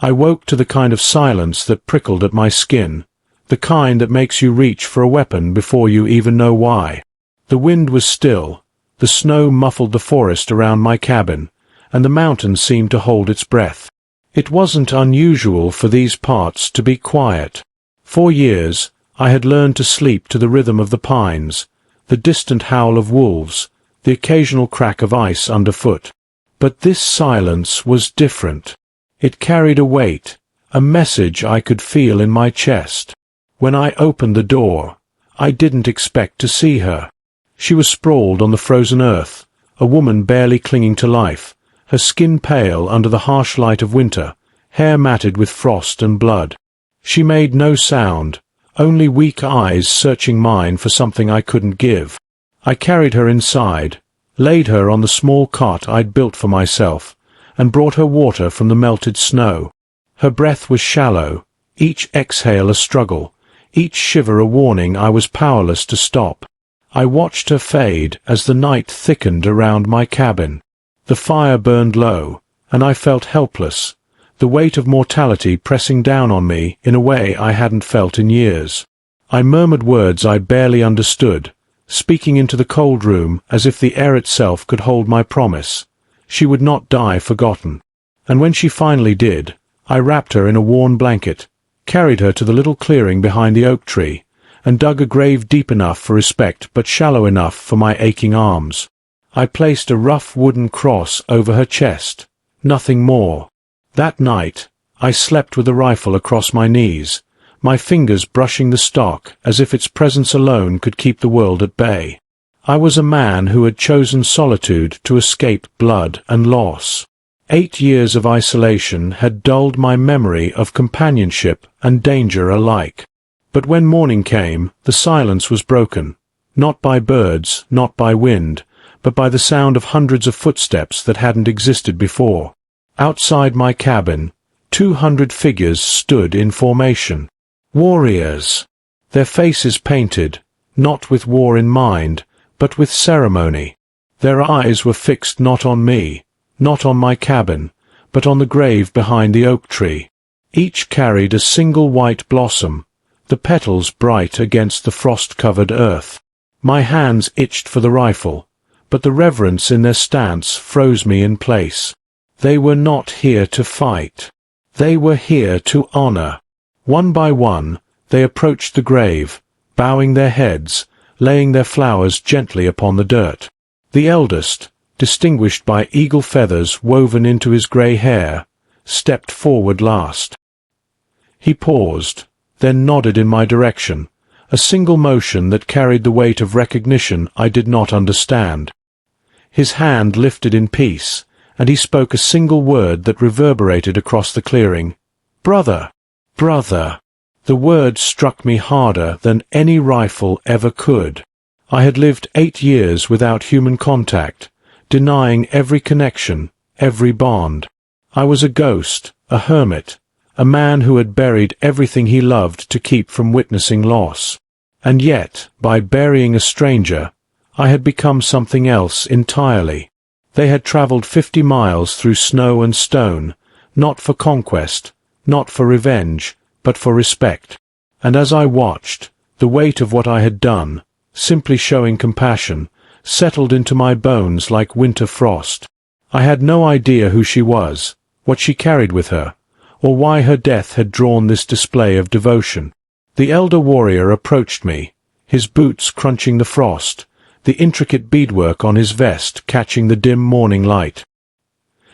I woke to the kind of silence that prickled at my skin, the kind that makes you reach for a weapon before you even know why. The wind was still, the snow muffled the forest around my cabin, and the mountain seemed to hold its breath. It wasn't unusual for these parts to be quiet. For years, I had learned to sleep to the rhythm of the pines, the distant howl of wolves, the occasional crack of ice underfoot. But this silence was different. It carried a weight, a message I could feel in my chest. When I opened the door, I didn't expect to see her. She was sprawled on the frozen earth, a woman barely clinging to life, her skin pale under the harsh light of winter, hair matted with frost and blood. She made no sound, only weak eyes searching mine for something I couldn't give. I carried her inside, laid her on the small cot I'd built for myself, and brought her water from the melted snow. Her breath was shallow, each exhale a struggle, each shiver a warning I was powerless to stop. I watched her fade as the night thickened around my cabin. The fire burned low, and I felt helpless, the weight of mortality pressing down on me in a way I hadn't felt in years. I murmured words I barely understood, speaking into the cold room as if the air itself could hold my promise. She would not die forgotten. And when she finally did, I wrapped her in a worn blanket, carried her to the little clearing behind the oak tree, and dug a grave deep enough for respect but shallow enough for my aching arms. I placed a rough wooden cross over her chest, nothing more. That night, I slept with a rifle across my knees, my fingers brushing the stock as if its presence alone could keep the world at bay. I was a man who had chosen solitude to escape blood and loss. 8 years of isolation had dulled my memory of companionship and danger alike. But when morning came, the silence was broken, not by birds, not by wind, but by the sound of hundreds of footsteps that hadn't existed before. Outside my cabin, 200 figures stood in formation. Warriors. Their faces painted, not with war in mind, but with ceremony. Their eyes were fixed not on me, not on my cabin, but on the grave behind the oak tree. Each carried a single white blossom, the petals bright against the frost-covered earth. My hands itched for the rifle, but the reverence in their stance froze me in place. They were not here to fight. They were here to honor. One by one, they approached the grave, bowing their heads, laying their flowers gently upon the dirt. The eldest, distinguished by eagle feathers woven into his grey hair, stepped forward last. He paused, then nodded in my direction, a single motion that carried the weight of recognition I did not understand. His hand lifted in peace, and he spoke a single word that reverberated across the clearing. "Brother! Brother!" The word struck me harder than any rifle ever could. I had lived 8 years without human contact, denying every connection, every bond. I was a ghost, a hermit, a man who had buried everything he loved to keep from witnessing loss. And yet, by burying a stranger, I had become something else entirely. They had traveled 50 miles through snow and stone, not for conquest, not for revenge, but for respect. And as I watched, the weight of what I had done, simply showing compassion, settled into my bones like winter frost. I had no idea who she was, what she carried with her, or why her death had drawn this display of devotion. The elder warrior approached me, his boots crunching the frost, the intricate beadwork on his vest catching the dim morning light.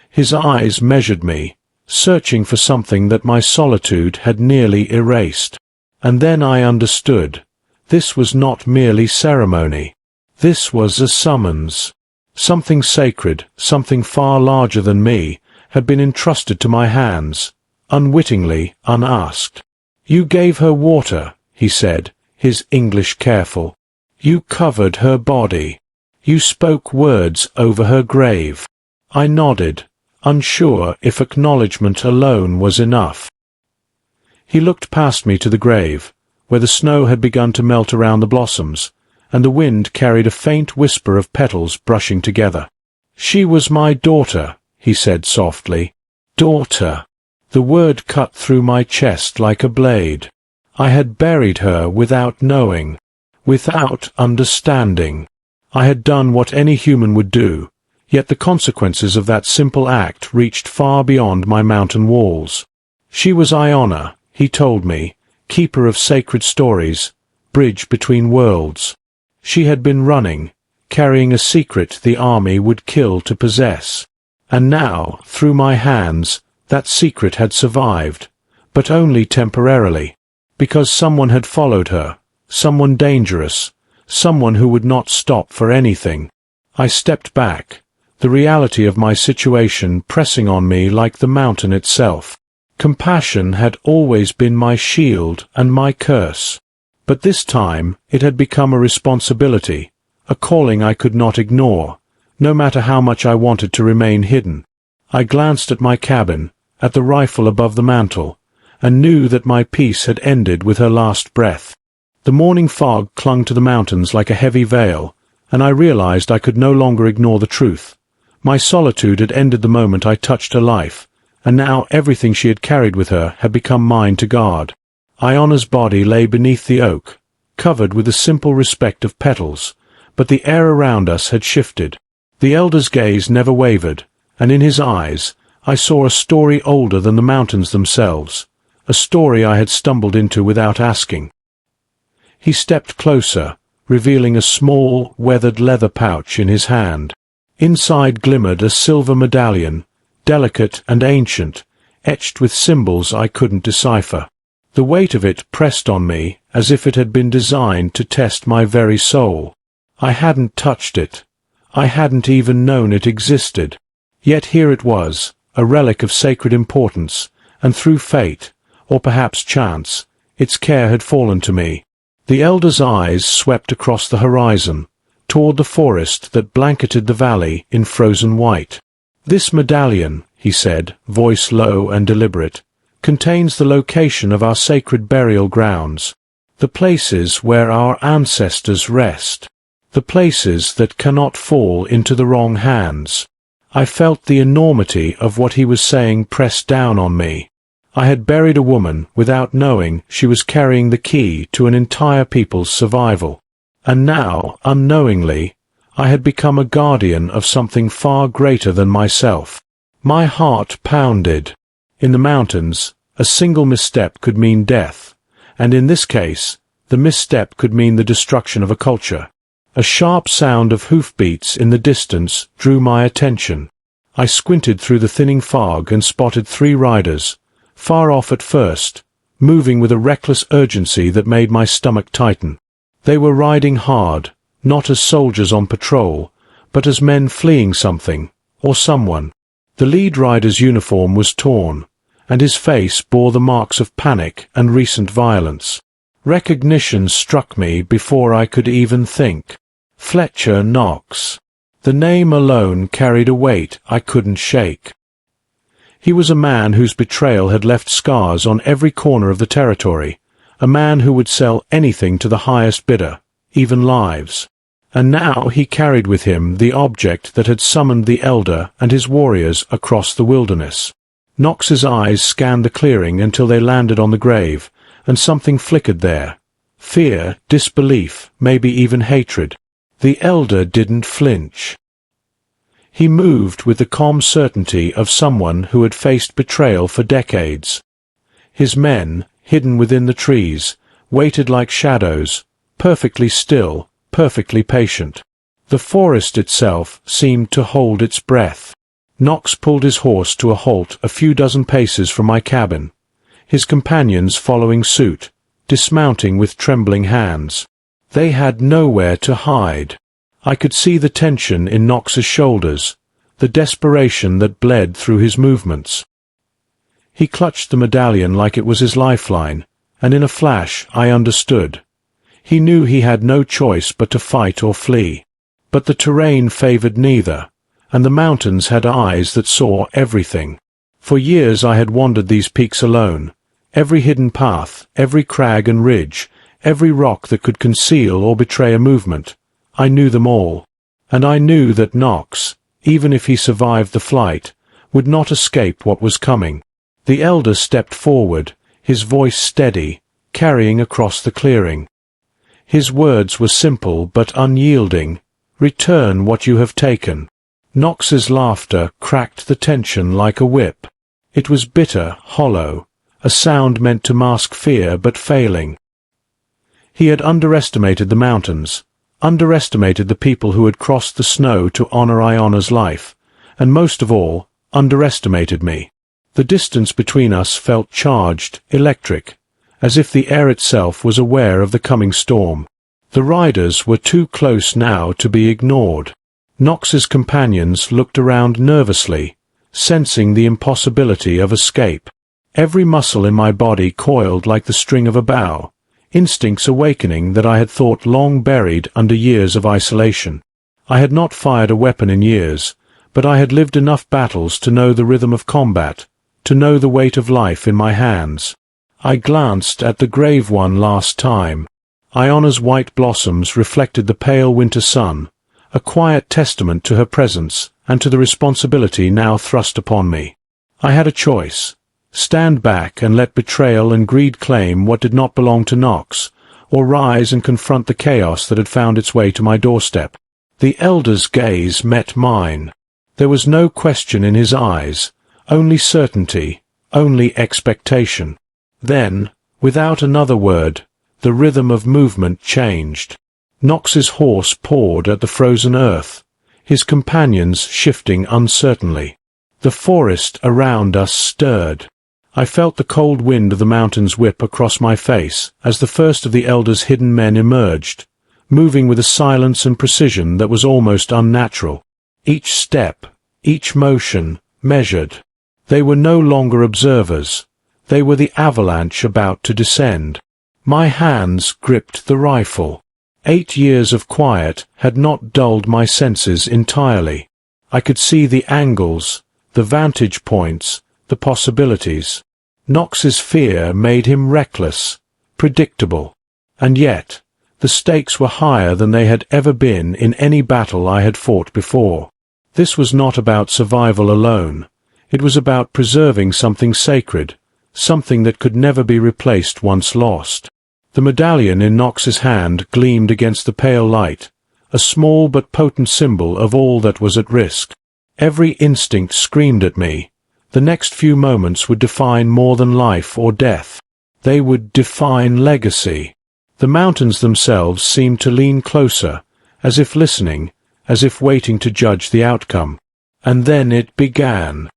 His eyes measured me, searching for something that my solitude had nearly erased. And then I understood. This was not merely ceremony. This was a summons. Something sacred, something far larger than me, had been entrusted to my hands, unwittingly, unasked. "You gave her water," he said, his English careful. "You covered her body. You spoke words over her grave." I nodded, unsure if acknowledgment alone was enough. He looked past me to the grave, where the snow had begun to melt around the blossoms, and the wind carried a faint whisper of petals brushing together. "She was my daughter," he said softly. "Daughter." The word cut through my chest like a blade. I had buried her without knowing, without understanding. I had done what any human would do, yet the consequences of that simple act reached far beyond my mountain walls. She was Iona, he told me, keeper of sacred stories, bridge between worlds. She had been running, carrying a secret the army would kill to possess. And now, through my hands, that secret had survived, but only temporarily, because someone had followed her, someone dangerous, someone who would not stop for anything. I stepped back, the reality of my situation pressing on me like the mountain itself. Compassion had always been my shield and my curse. But this time it had become a responsibility, a calling I could not ignore, no matter how much I wanted to remain hidden. I glanced at my cabin, at the rifle above the mantel, and knew that my peace had ended with her last breath. The morning fog clung to the mountains like a heavy veil, and I realized I could no longer ignore the truth. My solitude had ended the moment I touched her life, and now everything she had carried with her had become mine to guard. Iona's body lay beneath the oak, covered with the simple respect of petals, but the air around us had shifted. The elder's gaze never wavered, and in his eyes I saw a story older than the mountains themselves, a story I had stumbled into without asking. He stepped closer, revealing a small, weathered leather pouch in his hand. Inside glimmered a silver medallion, delicate and ancient, etched with symbols I couldn't decipher. The weight of it pressed on me as if it had been designed to test my very soul. I hadn't touched it. I hadn't even known it existed. Yet here it was, a relic of sacred importance, and through fate, or perhaps chance, its care had fallen to me. The elder's eyes swept across the horizon, toward the forest that blanketed the valley in frozen white. "This medallion," he said, voice low and deliberate, "contains the location of our sacred burial grounds, the places where our ancestors rest, the places that cannot fall into the wrong hands." I felt the enormity of what he was saying press down on me. I had buried a woman without knowing she was carrying the key to an entire people's survival. And now, unknowingly, I had become a guardian of something far greater than myself. My heart pounded. In the mountains, a single misstep could mean death, and in this case, the misstep could mean the destruction of a culture. A sharp sound of hoofbeats in the distance drew my attention. I squinted through the thinning fog and spotted 3 riders, far off at first, moving with a reckless urgency that made my stomach tighten. They were riding hard, not as soldiers on patrol, but as men fleeing something, or someone. The lead rider's uniform was torn, and his face bore the marks of panic and recent violence. Recognition struck me before I could even think. Fletcher Knox. The name alone carried a weight I couldn't shake. He was a man whose betrayal had left scars on every corner of the territory, a man who would sell anything to the highest bidder, even lives. And now he carried with him the object that had summoned the elder and his warriors across the wilderness. Knox's eyes scanned the clearing until they landed on the grave, and something flickered there. Fear, disbelief, maybe even hatred. The elder didn't flinch. He moved with the calm certainty of someone who had faced betrayal for decades. His men, hidden within the trees, waited like shadows, perfectly still, perfectly patient. The forest itself seemed to hold its breath. Knox pulled his horse to a halt a few dozen paces from my cabin, his companions following suit, dismounting with trembling hands. They had nowhere to hide. I could see the tension in Knox's shoulders, the desperation that bled through his movements. He clutched the medallion like it was his lifeline, and in a flash I understood. He knew he had no choice but to fight or flee. But the terrain favored neither, and the mountains had eyes that saw everything. For years I had wandered these peaks alone, every hidden path, every crag and ridge, every rock that could conceal or betray a movement. I knew them all, and I knew that Knox, even if he survived the flight, would not escape what was coming. The elder stepped forward, his voice steady, carrying across the clearing. His words were simple but unyielding. "Return what you have taken." Knox's laughter cracked the tension like a whip. It was bitter, hollow, a sound meant to mask fear but failing. He had underestimated the mountains, underestimated the people who had crossed the snow to honor Iona's life, and most of all, underestimated me. The distance between us felt charged, electric, as if the air itself was aware of the coming storm. The riders were too close now to be ignored. Knox's companions looked around nervously, sensing the impossibility of escape. Every muscle in my body coiled like the string of a bow, instincts awakening that I had thought long buried under years of isolation. I had not fired a weapon in years, but I had lived enough battles to know the rhythm of combat, to know the weight of life in my hands. I glanced at the grave one last time. Iona's white blossoms reflected the pale winter sun, a quiet testament to her presence and to the responsibility now thrust upon me. I had a choice: stand back and let betrayal and greed claim what did not belong to Knox, or rise and confront the chaos that had found its way to my doorstep. The elder's gaze met mine. There was no question in his eyes, only certainty, only expectation. Then, without another word, the rhythm of movement changed. Knox's horse pawed at the frozen earth, his companions shifting uncertainly. The forest around us stirred. I felt the cold wind of the mountains whip across my face as the first of the elder's hidden men emerged, moving with a silence and precision that was almost unnatural. Each step, each motion, measured. They were no longer observers. They were the avalanche about to descend. My hands gripped the rifle. 8 years of quiet had not dulled my senses entirely. I could see the angles, the vantage points, the possibilities. Knox's fear made him reckless, predictable. And yet, the stakes were higher than they had ever been in any battle I had fought before. This was not about survival alone. It was about preserving something sacred, something that could never be replaced once lost. The medallion in Knox's hand gleamed against the pale light, a small but potent symbol of all that was at risk. Every instinct screamed at me. The next few moments would define more than life or death. They would define legacy. The mountains themselves seemed to lean closer, as if listening, as if waiting to judge the outcome. And then it began.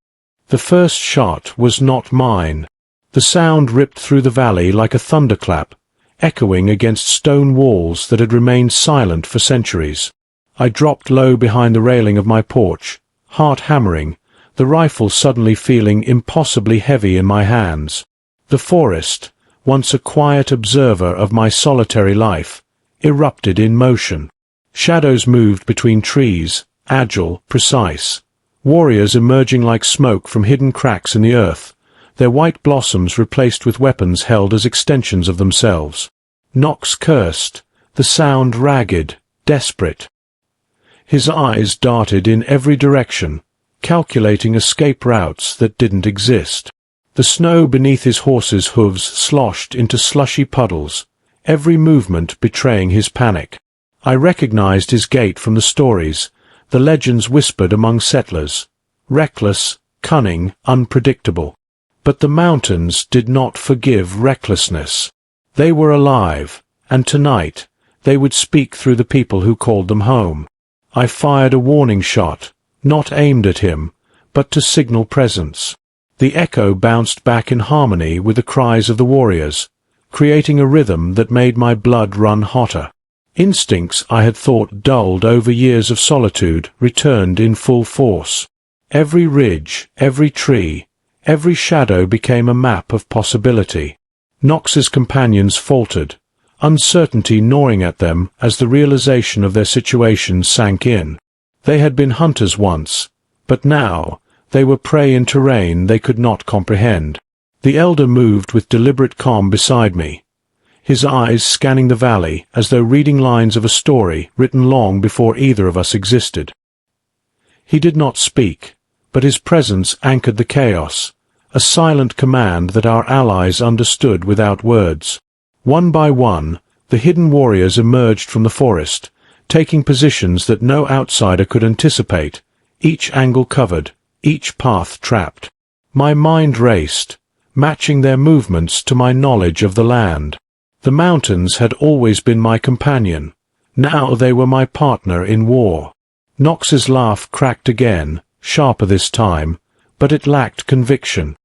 The first shot was not mine. The sound ripped through the valley like a thunderclap, echoing against stone walls that had remained silent for centuries. I dropped low behind the railing of my porch, heart hammering, the rifle suddenly feeling impossibly heavy in my hands. The forest, once a quiet observer of my solitary life, erupted in motion. Shadows moved between trees, agile, precise. Warriors emerging like smoke from hidden cracks in the earth, their white blossoms replaced with weapons held as extensions of themselves. Knox cursed, the sound ragged, desperate. His eyes darted in every direction, calculating escape routes that didn't exist. The snow beneath his horse's hooves sloshed into slushy puddles, every movement betraying his panic. I recognized his gait from the stories, the legends whispered among settlers. Reckless, cunning, unpredictable. But the mountains did not forgive recklessness. They were alive, and tonight they would speak through the people who called them home. I fired a warning shot, not aimed at him, but to signal presence. The echo bounced back in harmony with the cries of the warriors, creating a rhythm that made my blood run hotter. Instincts I had thought dulled over years of solitude returned in full force. Every ridge, every tree, every shadow became a map of possibility. Knox's companions faltered, uncertainty gnawing at them as the realization of their situation sank in. They had been hunters once, but now they were prey in terrain they could not comprehend. The elder moved with deliberate calm beside me, his eyes scanning the valley as though reading lines of a story written long before either of us existed. He did not speak, but his presence anchored the chaos, a silent command that our allies understood without words. One by one, the hidden warriors emerged from the forest, taking positions that no outsider could anticipate, each angle covered, each path trapped. My mind raced, matching their movements to my knowledge of the land. The mountains had always been my companion. Now they were my partner in war. Knox's laugh cracked again, sharper this time, but it lacked conviction.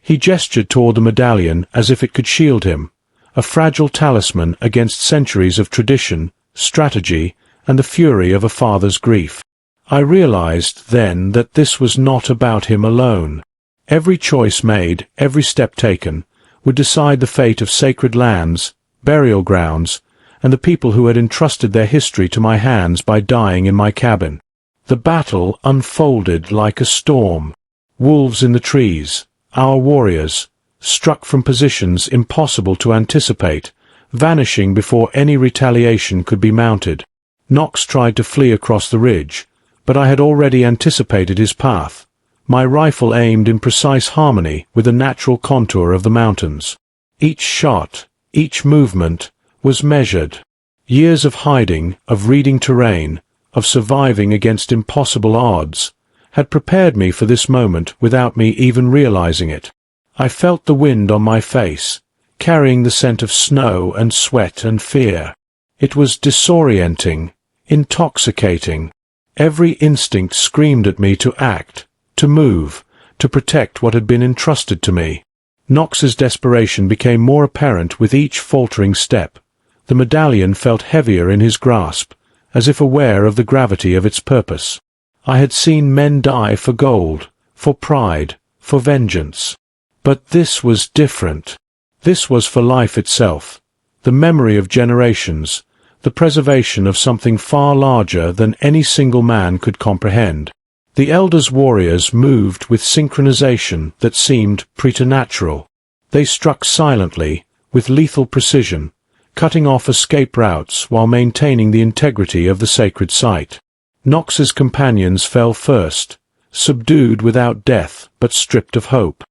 He gestured toward the medallion as if it could shield him, a fragile talisman against centuries of tradition, strategy, and the fury of a father's grief. I realized then that this was not about him alone. Every choice made, every step taken, would decide the fate of sacred lands, burial grounds, and the people who had entrusted their history to my hands by dying in my cabin. The battle unfolded like a storm. Wolves in the trees, our warriors, struck from positions impossible to anticipate, vanishing before any retaliation could be mounted. Knox tried to flee across the ridge, but I had already anticipated his path, my rifle aimed in precise harmony with the natural contour of the mountains. Each shot, each movement, was measured. Years of hiding, of reading terrain, of surviving against impossible odds, had prepared me for this moment without me even realizing it. I felt the wind on my face, carrying the scent of snow and sweat and fear. It was disorienting, intoxicating. Every instinct screamed at me to act, to move, to protect what had been entrusted to me. Knox's desperation became more apparent with each faltering step. The medallion felt heavier in his grasp, as if aware of the gravity of its purpose. I had seen men die for gold, for pride, for vengeance. But this was different. This was for life itself, the memory of generations, the preservation of something far larger than any single man could comprehend. The elders' warriors moved with synchronization that seemed preternatural. They struck silently, with lethal precision, cutting off escape routes while maintaining the integrity of the sacred site. Knox's companions fell first, subdued without death but stripped of hope.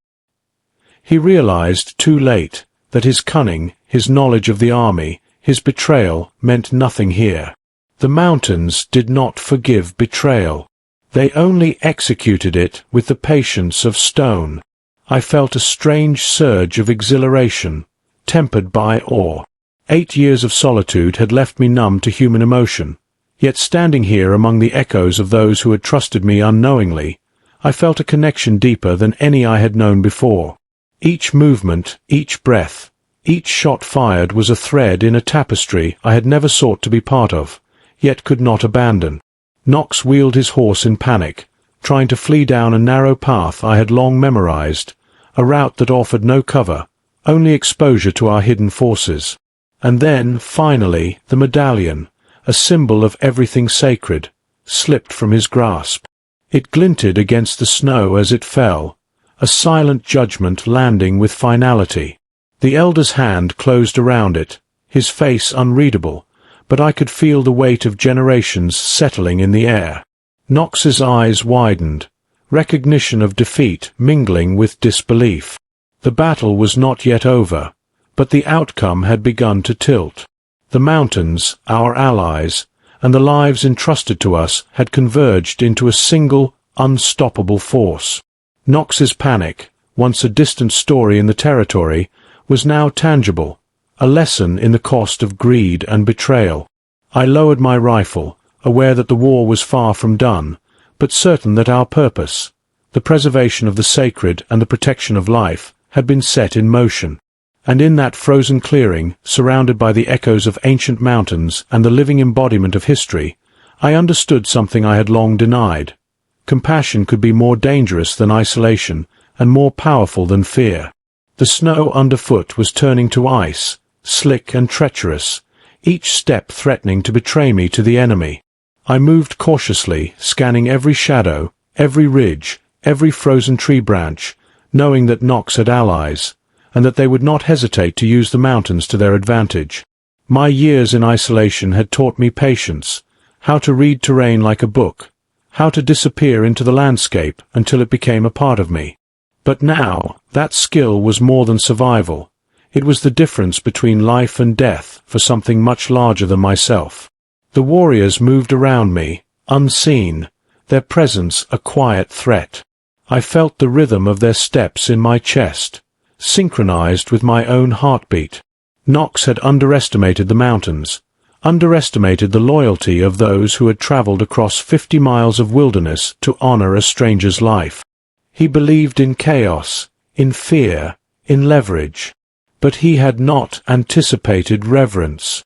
He realized too late that his cunning, his knowledge of the army, his betrayal meant nothing here. The mountains did not forgive betrayal. They only executed it with the patience of stone. I felt a strange surge of exhilaration, tempered by awe. 8 years of solitude had left me numb to human emotion, yet standing here among the echoes of those who had trusted me unknowingly, I felt a connection deeper than any I had known before. Each movement, each breath, each shot fired was a thread in a tapestry I had never sought to be part of, yet could not abandon. Knox wheeled his horse in panic, trying to flee down a narrow path I had long memorized, a route that offered no cover, only exposure to our hidden forces. And then, finally, the medallion, a symbol of everything sacred, slipped from his grasp. It glinted against the snow as it fell, a silent judgment landing with finality. The elder's hand closed around it, his face unreadable, but I could feel the weight of generations settling in the air. Knox's eyes widened, recognition of defeat mingling with disbelief. The battle was not yet over, but the outcome had begun to tilt. The mountains, our allies, and the lives entrusted to us had converged into a single, unstoppable force. Knox's panic, once a distant story in the territory, was now tangible, a lesson in the cost of greed and betrayal. I lowered my rifle, aware that the war was far from done, but certain that our purpose, the preservation of the sacred and the protection of life, had been set in motion. And in that frozen clearing, surrounded by the echoes of ancient mountains and the living embodiment of history, I understood something I had long denied. Compassion could be more dangerous than isolation, and more powerful than fear. The snow underfoot was turning to ice, slick and treacherous, each step threatening to betray me to the enemy. I moved cautiously, scanning every shadow, every ridge, every frozen tree branch, knowing that Knox had allies, and that they would not hesitate to use the mountains to their advantage. My years in isolation had taught me patience, how to read terrain like a book, how to disappear into the landscape until it became a part of me. But now, that skill was more than survival. It was the difference between life and death for something much larger than myself. The warriors moved around me, unseen, their presence a quiet threat. I felt the rhythm of their steps in my chest, synchronized with my own heartbeat. Nox had underestimated the mountains, underestimated the loyalty of those who had traveled across 50 miles of wilderness to honor a stranger's life. He believed in chaos, in fear, in leverage. But he had not anticipated reverence.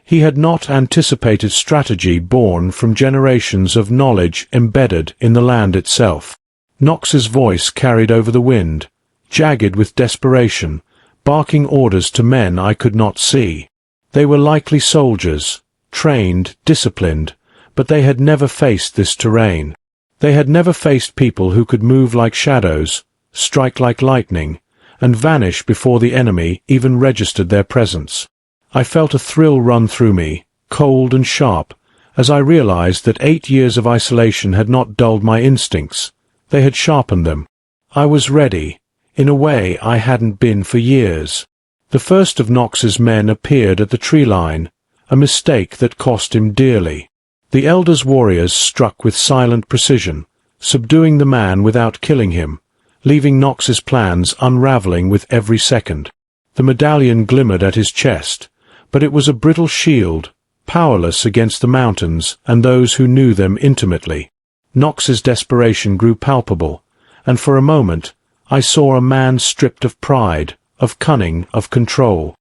He had not anticipated strategy born from generations of knowledge embedded in the land itself. Nox's voice carried over the wind, jagged with desperation, barking orders to men I could not see. They were likely soldiers, trained, disciplined, but they had never faced this terrain. They had never faced people who could move like shadows, strike like lightning, and vanish before the enemy even registered their presence. I felt a thrill run through me, cold and sharp, as I realized that 8 years of isolation had not dulled my instincts. They had sharpened them. I was ready, in a way I hadn't been for years. The first of Nox's men appeared at the tree line, a mistake that cost him dearly. The Elder's warriors struck with silent precision, subduing the man without killing him, leaving Nox's plans unraveling with every second. The medallion glimmered at his chest, but it was a brittle shield, powerless against the mountains and those who knew them intimately. Nox's desperation grew palpable, and for a moment I saw a man stripped of pride, of cunning, of control.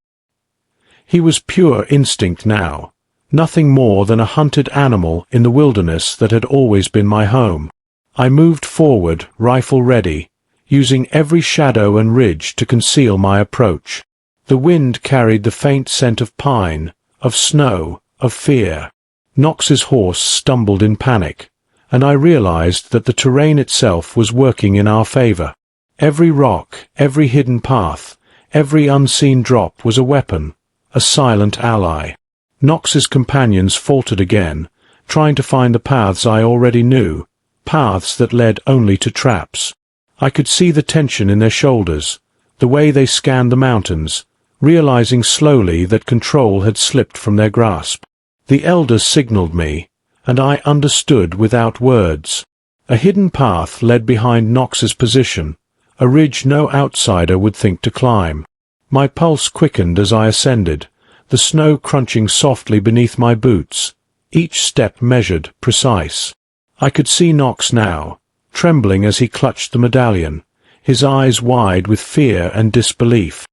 He was pure instinct now, nothing more than a hunted animal in the wilderness that had always been my home. I moved forward, rifle ready, using every shadow and ridge to conceal my approach. The wind carried the faint scent of pine, of snow, of fear. Nox's horse stumbled in panic, and I realized that the terrain itself was working in our favor. Every rock, every hidden path, every unseen drop was a weapon, a silent ally. Nox's companions faltered again, trying to find the paths I already knew, paths that led only to traps. I could see the tension in their shoulders, the way they scanned the mountains, realizing slowly that control had slipped from their grasp. The elders signaled me, and I understood without words. A hidden path led behind Nox's position, a ridge no outsider would think to climb. My pulse quickened as I ascended, the snow crunching softly beneath my boots, each step measured, precise. I could see Nox now, trembling as he clutched the medallion, his eyes wide with fear and disbelief.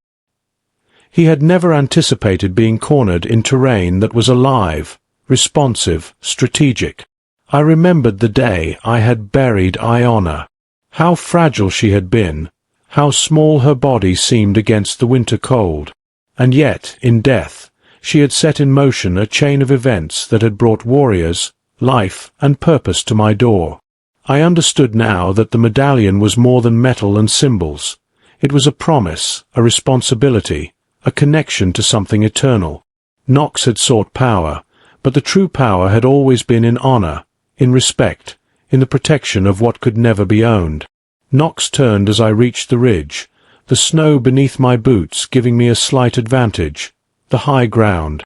He had never anticipated being cornered in terrain that was alive, responsive, strategic. I remembered the day I had buried Iona. How fragile she had been, how small her body seemed against the winter cold. And yet, in death, she had set in motion a chain of events that had brought warriors, life, and purpose to my door. I understood now that the medallion was more than metal and symbols. It was a promise, a responsibility, a connection to something eternal. Nox had sought power, but the true power had always been in honor, in respect, in the protection of what could never be owned. Nox turned as I reached the ridge, the snow beneath my boots giving me a slight advantage, the high ground.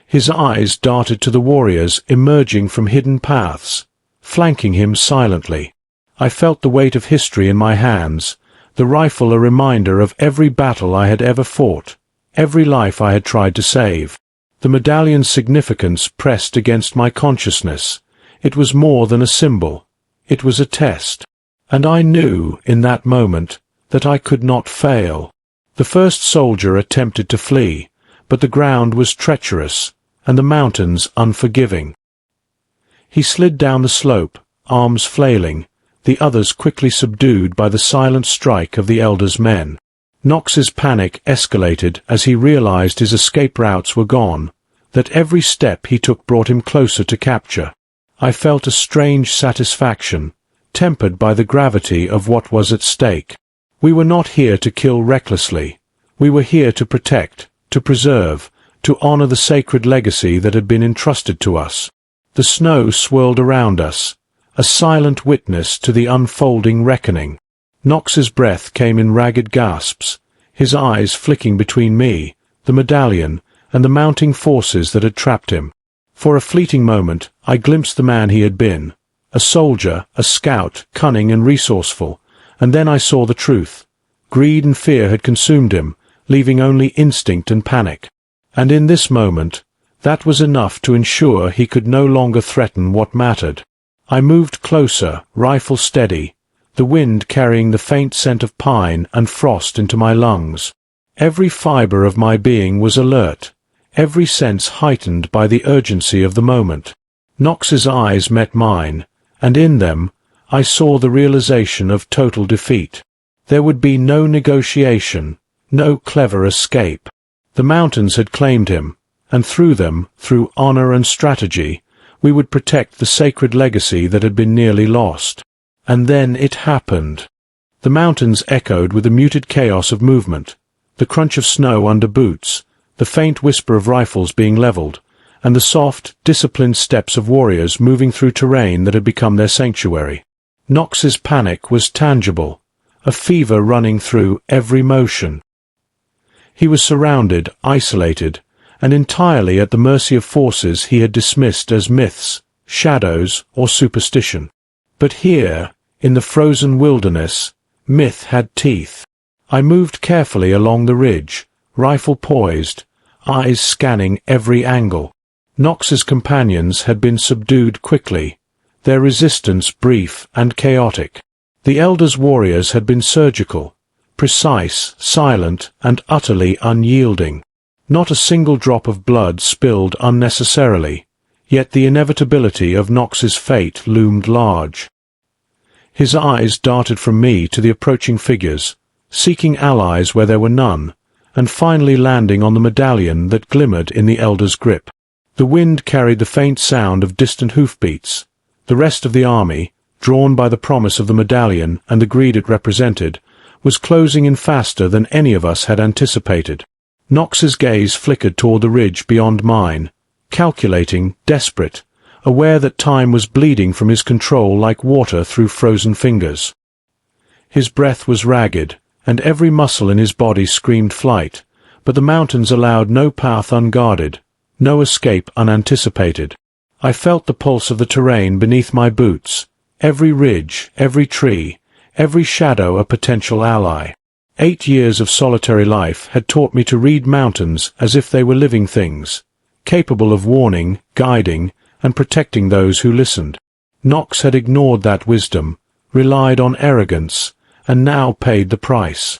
His eyes darted to the warriors emerging from hidden paths, flanking him silently. I felt the weight of history in my hands, the rifle a reminder of every battle I had ever fought, every life I had tried to save. The medallion's significance pressed against my consciousness. It was more than a symbol. It was a test. And I knew, in that moment, that I could not fail. The first soldier attempted to flee, but the ground was treacherous, and the mountains unforgiving. He slid down the slope, arms flailing, the others quickly subdued by the silent strike of the Elder's men. Nox's panic escalated as he realized his escape routes were gone, that every step he took brought him closer to capture. I felt a strange satisfaction, tempered by the gravity of what was at stake. We were not here to kill recklessly. We were here to protect, to preserve, to honor the sacred legacy that had been entrusted to us. The snow swirled around us, a silent witness to the unfolding reckoning. Knox's breath came in ragged gasps, his eyes flicking between me, the medallion, and the mounting forces that had trapped him. For a fleeting moment, I glimpsed the man he had been, a soldier, a scout, cunning and resourceful, and then I saw the truth. Greed and fear had consumed him, leaving only instinct and panic. And in this moment, that was enough to ensure he could no longer threaten what mattered. I moved closer, rifle steady, the wind carrying the faint scent of pine and frost into my lungs. Every fiber of my being was alert, every sense heightened by the urgency of the moment. Knox's eyes met mine, and in them, I saw the realization of total defeat. There would be no negotiation, no clever escape. The mountains had claimed him, and through them, through honor and strategy, we would protect the sacred legacy that had been nearly lost. And then it happened. The mountains echoed with a muted chaos of movement, the crunch of snow under boots, the faint whisper of rifles being leveled, and the soft, disciplined steps of warriors moving through terrain that had become their sanctuary. Knox's panic was tangible, a fever running through every motion. He was surrounded, isolated, and entirely at the mercy of forces he had dismissed as myths, shadows, or superstition. But here, in the frozen wilderness, myth had teeth. I moved carefully along the ridge, rifle poised, eyes scanning every angle. Knox's companions had been subdued quickly, their resistance brief and chaotic. The Elder's warriors had been surgical, precise, silent, and utterly unyielding. Not a single drop of blood spilled unnecessarily, yet the inevitability of Knox's fate loomed large. His eyes darted from me to the approaching figures, seeking allies where there were none, and finally landing on the medallion that glimmered in the Elder's grip. The wind carried the faint sound of distant hoofbeats. The rest of the army, drawn by the promise of the medallion and the greed it represented, was closing in faster than any of us had anticipated. Knox's gaze flickered toward the ridge beyond mine, calculating, desperate, aware that time was bleeding from his control like water through frozen fingers. His breath was ragged, and every muscle in his body screamed flight, but the mountains allowed no path unguarded, no escape unanticipated. I felt the pulse of the terrain beneath my boots, every ridge, every tree, every shadow a potential ally. 8 years of solitary life had taught me to read mountains as if they were living things, capable of warning, guiding, and protecting those who listened. Knox had ignored that wisdom, relied on arrogance, and now paid the price.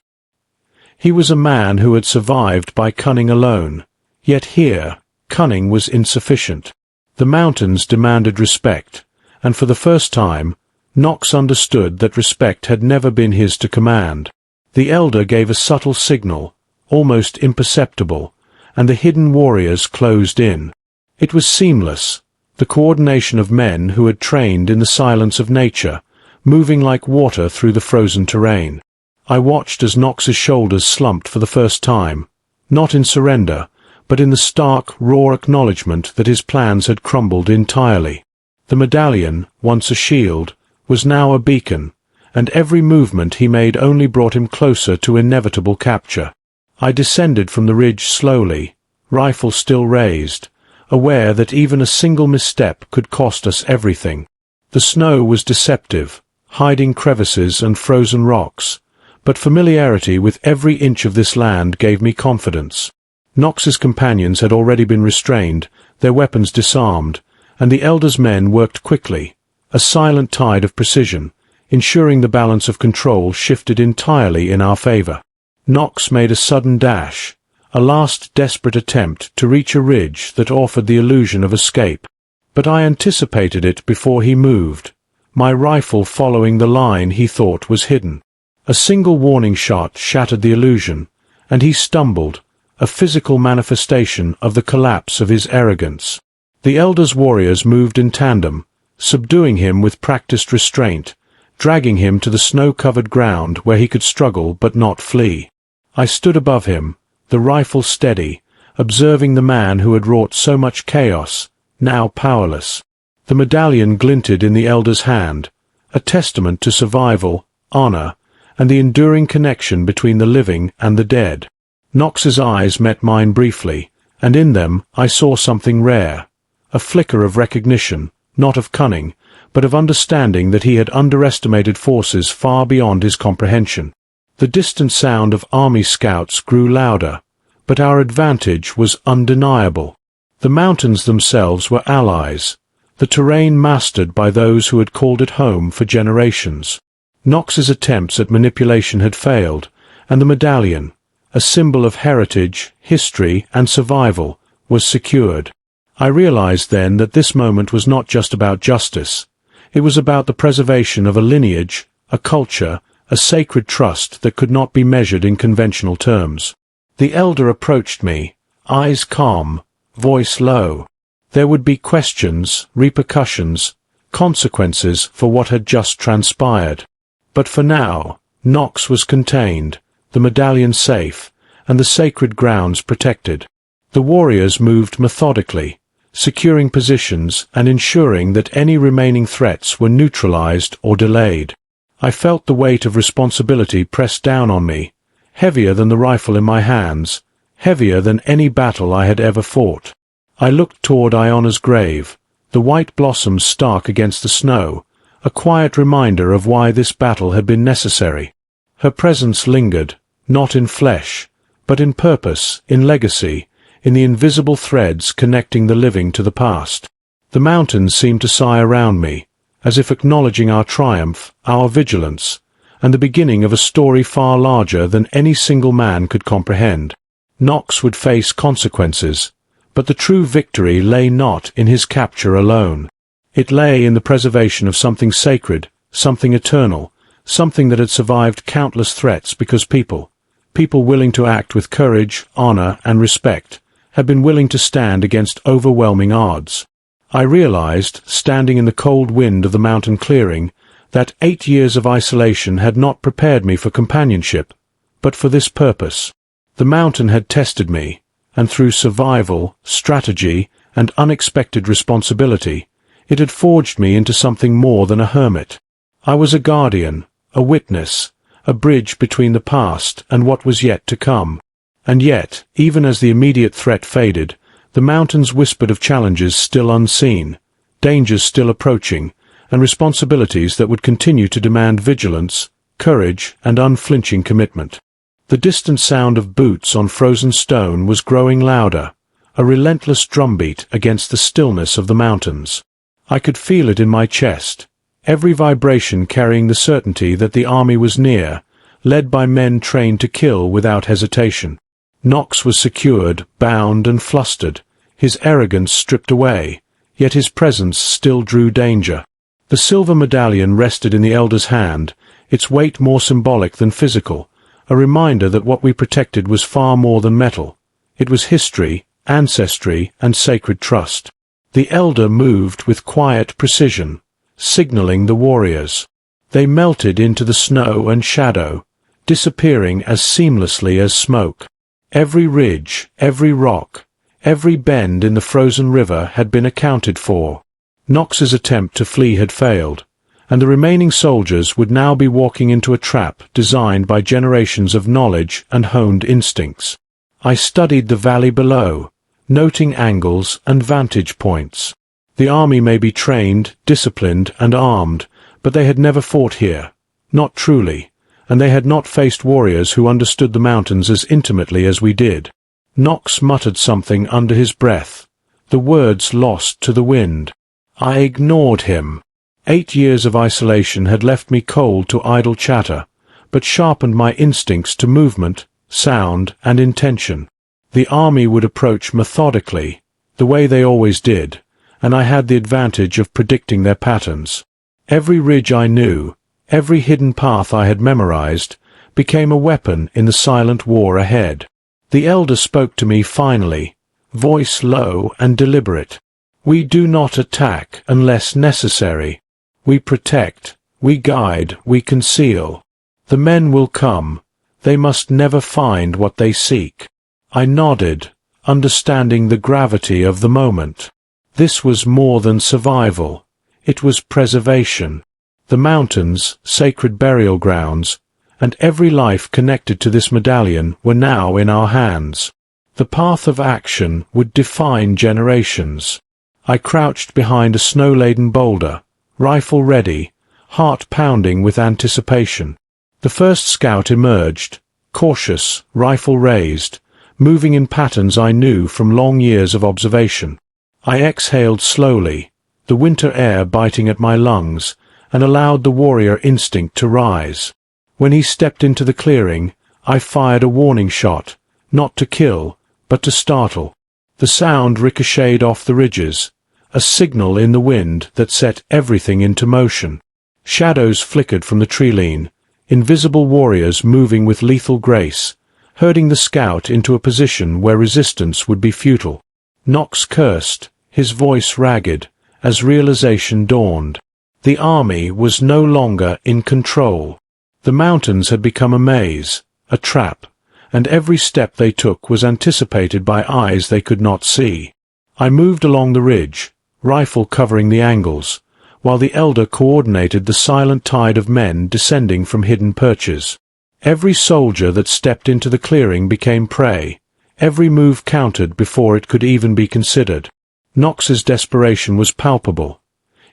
He was a man who had survived by cunning alone, yet here, cunning was insufficient. The mountains demanded respect, and for the first time, Knox understood that respect had never been his to command. The Elder gave a subtle signal, almost imperceptible, and the hidden warriors closed in. It was seamless, the coordination of men who had trained in the silence of nature, moving like water through the frozen terrain. I watched as Knox's shoulders slumped for the first time, not in surrender, but in the stark, raw acknowledgement that his plans had crumbled entirely. The medallion, once a shield, was now a beacon, and every movement he made only brought him closer to inevitable capture. I descended from the ridge slowly, rifle still raised, aware that even a single misstep could cost us everything. The snow was deceptive, hiding crevices and frozen rocks, but familiarity with every inch of this land gave me confidence. Knox's companions had already been restrained, their weapons disarmed, and the Elder's men worked quickly, a silent tide of precision, ensuring the balance of control shifted entirely in our favor. Knox made a sudden dash, a last desperate attempt to reach a ridge that offered the illusion of escape. But I anticipated it before he moved, my rifle following the line he thought was hidden. A single warning shot shattered the illusion, and he stumbled, a physical manifestation of the collapse of his arrogance. The Elder's warriors moved in tandem, subduing him with practiced restraint, dragging him to the snow-covered ground where he could struggle but not flee. I stood above him, the rifle steady, observing the man who had wrought so much chaos, now powerless. The medallion glinted in the Elder's hand, a testament to survival, honor, and the enduring connection between the living and the dead. Knox's eyes met mine briefly, and in them I saw something rare, a flicker of recognition, not of cunning, but of understanding that he had underestimated forces far beyond his comprehension. The distant sound of army scouts grew louder, but our advantage was undeniable. The mountains themselves were allies, the terrain mastered by those who had called it home for generations. Knox's attempts at manipulation had failed, and the medallion, a symbol of heritage, history, and survival, was secured. I realized then that this moment was not just about justice. It was about the preservation of a lineage, a culture, a sacred trust that could not be measured in conventional terms. The elder approached me, eyes calm, voice low. There would be questions, repercussions, consequences for what had just transpired. But for now, Knox was contained, the medallion safe, and the sacred grounds protected. The warriors moved methodically, securing positions and ensuring that any remaining threats were neutralized or delayed. I felt the weight of responsibility press down on me, heavier than the rifle in my hands, heavier than any battle I had ever fought. I looked toward Iona's grave, the white blossoms stark against the snow, a quiet reminder of why this battle had been necessary. Her presence lingered, not in flesh, but in purpose, in legacy, in the invisible threads connecting the living to the past. The mountains seemed to sigh around me, as if acknowledging our triumph, our vigilance, and the beginning of a story far larger than any single man could comprehend. Knox would face consequences, but the true victory lay not in his capture alone. It lay in the preservation of something sacred, something eternal, something that had survived countless threats because people willing to act with courage, honor, and respect, had been willing to stand against overwhelming odds. I realized, standing in the cold wind of the mountain clearing, that 8 years of isolation had not prepared me for companionship, but for this purpose. The mountain had tested me, and through survival, strategy, and unexpected responsibility, it had forged me into something more than a hermit. I was a guardian, a witness, a bridge between the past and what was yet to come. And yet, even as the immediate threat faded, the mountains whispered of challenges still unseen, dangers still approaching, and responsibilities that would continue to demand vigilance, courage, and unflinching commitment. The distant sound of boots on frozen stone was growing louder, a relentless drumbeat against the stillness of the mountains. I could feel it in my chest, every vibration carrying the certainty that the army was near, led by men trained to kill without hesitation. Knox was secured, bound, and flustered, his arrogance stripped away, yet his presence still drew danger. The silver medallion rested in the elder's hand, its weight more symbolic than physical, a reminder that what we protected was far more than metal. It was history, ancestry, and sacred trust. The elder moved with quiet precision, signaling the warriors. They melted into the snow and shadow, disappearing as seamlessly as smoke. Every ridge, every rock, every bend in the frozen river had been accounted for. Knox's attempt to flee had failed, and the remaining soldiers would now be walking into a trap designed by generations of knowledge and honed instincts. I studied the valley below, noting angles and vantage points. The army may be trained, disciplined, and armed, but they had never fought here. Not truly, and they had not faced warriors who understood the mountains as intimately as we did. Knox muttered something under his breath, the words lost to the wind. I ignored him. 8 years of isolation had left me cold to idle chatter, but sharpened my instincts to movement, sound, and intention. The army would approach methodically, the way they always did, and I had the advantage of predicting their patterns. Every ridge I knew, every hidden path I had memorized, became a weapon in the silent war ahead. The elder spoke to me finally, voice low and deliberate. We do not attack unless necessary. We protect, we guide, we conceal. The men will come. They must never find what they seek. I nodded, understanding the gravity of the moment. This was more than survival. It was preservation. The mountains, sacred burial grounds, and every life connected to this medallion were now in our hands. The path of action would define generations. I crouched behind a snow-laden boulder, rifle ready, heart pounding with anticipation. The first scout emerged, cautious, rifle raised, moving in patterns I knew from long years of observation. I exhaled slowly, the winter air biting at my lungs, and allowed the warrior instinct to rise. When he stepped into the clearing, I fired a warning shot, not to kill, but to startle. The sound ricocheted off the ridges, a signal in the wind that set everything into motion. Shadows flickered from the tree-line, invisible warriors moving with lethal grace, herding the scout into a position where resistance would be futile. Knox cursed, his voice ragged, as realization dawned. The army was no longer in control. The mountains had become a maze, a trap, and every step they took was anticipated by eyes they could not see. I moved along the ridge, rifle covering the angles, while the elder coordinated the silent tide of men descending from hidden perches. Every soldier that stepped into the clearing became prey. Every move counted before it could even be considered. Knox's desperation was palpable.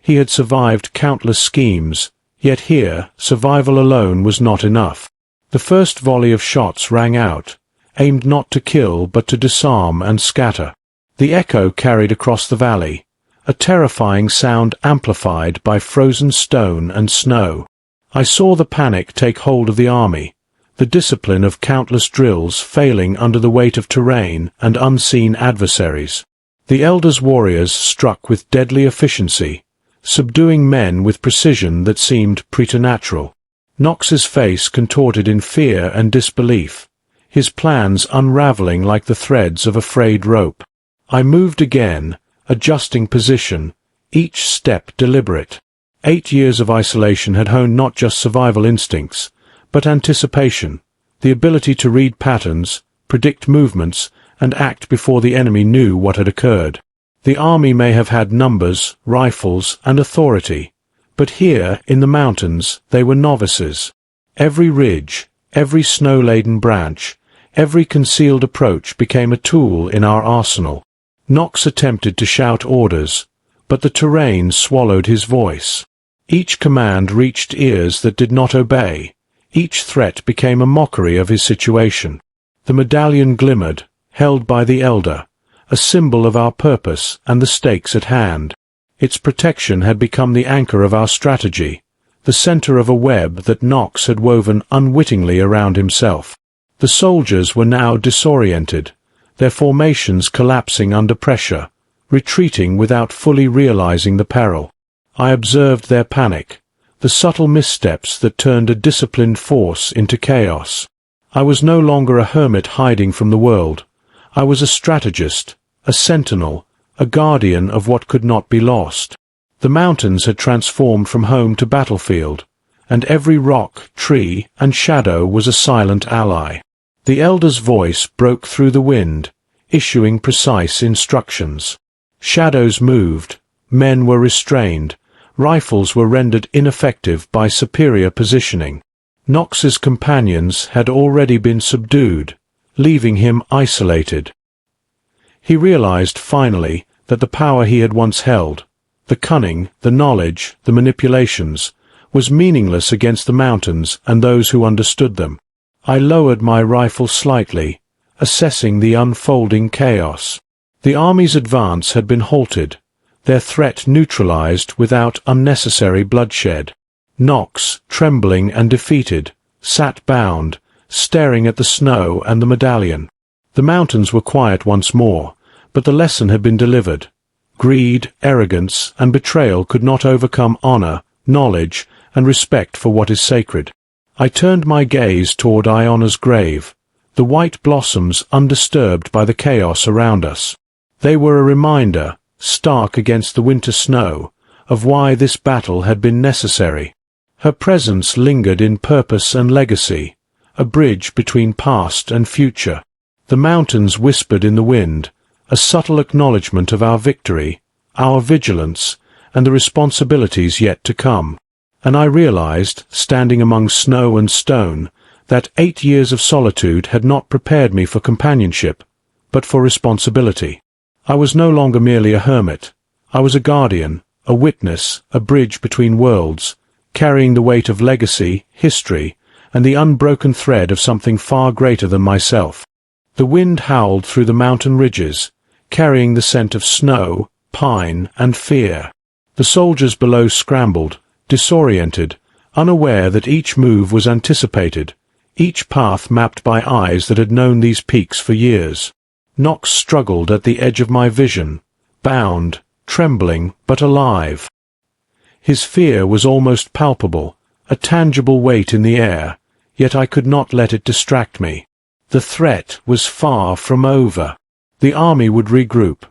He had survived countless schemes, yet here, survival alone was not enough. The first volley of shots rang out, aimed not to kill but to disarm and scatter. The echo carried across the valley, a terrifying sound amplified by frozen stone and snow. I saw the panic take hold of the army, the discipline of countless drills failing under the weight of terrain and unseen adversaries. The elder's warriors struck with deadly efficiency, subduing men with precision that seemed preternatural. Knox's face contorted in fear and disbelief, his plans unraveling like the threads of a frayed rope. I moved again, adjusting position, each step deliberate. 8 years of isolation had honed not just survival instincts, but anticipation, the ability to read patterns, predict movements, and act before the enemy knew what had occurred. The army may have had numbers, rifles, and authority, but here, in the mountains, they were novices. Every ridge, every snow-laden branch, every concealed approach became a tool in our arsenal. Knox attempted to shout orders, but the terrain swallowed his voice. Each command reached ears that did not obey. Each threat became a mockery of his situation. The medallion glimmered, held by the elder, a symbol of our purpose and the stakes at hand. Its protection had become the anchor of our strategy, the center of a web that Knox had woven unwittingly around himself. The soldiers were now disoriented, their formations collapsing under pressure, retreating without fully realizing the peril. I observed their panic, the subtle missteps that turned a disciplined force into chaos. I was no longer a hermit hiding from the world. I was a strategist, a sentinel, a guardian of what could not be lost. The mountains had transformed from home to battlefield, and every rock, tree, and shadow was a silent ally. The elder's voice broke through the wind, issuing precise instructions. Shadows moved, men were restrained, rifles were rendered ineffective by superior positioning. Knox's companions had already been subdued, leaving him isolated. He realized, finally, that the power he had once held, the cunning, the knowledge, the manipulations, was meaningless against the mountains and those who understood them. I lowered my rifle slightly, assessing the unfolding chaos. The army's advance had been halted, their threat neutralized without unnecessary bloodshed. Knox, trembling and defeated, sat bound, staring at the snow and the medallion. The mountains were quiet once more, but the lesson had been delivered. Greed, arrogance, and betrayal could not overcome honor, knowledge, and respect for what is sacred. I turned my gaze toward Iona's grave, the white blossoms undisturbed by the chaos around us. They were a reminder, stark against the winter snow, of why this battle had been necessary. Her presence lingered in purpose and legacy, a bridge between past and future. The mountains whispered in the wind, a subtle acknowledgement of our victory, our vigilance, and the responsibilities yet to come. And I realized, standing among snow and stone, that 8 years of solitude had not prepared me for companionship, but for responsibility. I was no longer merely a hermit. I was a guardian, a witness, a bridge between worlds, carrying the weight of legacy, history, and the unbroken thread of something far greater than myself. The wind howled through the mountain ridges, carrying the scent of snow, pine, and fear. The soldiers below scrambled, disoriented, unaware that each move was anticipated, each path mapped by eyes that had known these peaks for years. Nox struggled at the edge of my vision, bound, trembling, but alive. His fear was almost palpable, a tangible weight in the air, yet I could not let it distract me. The threat was far from over. The army would regroup.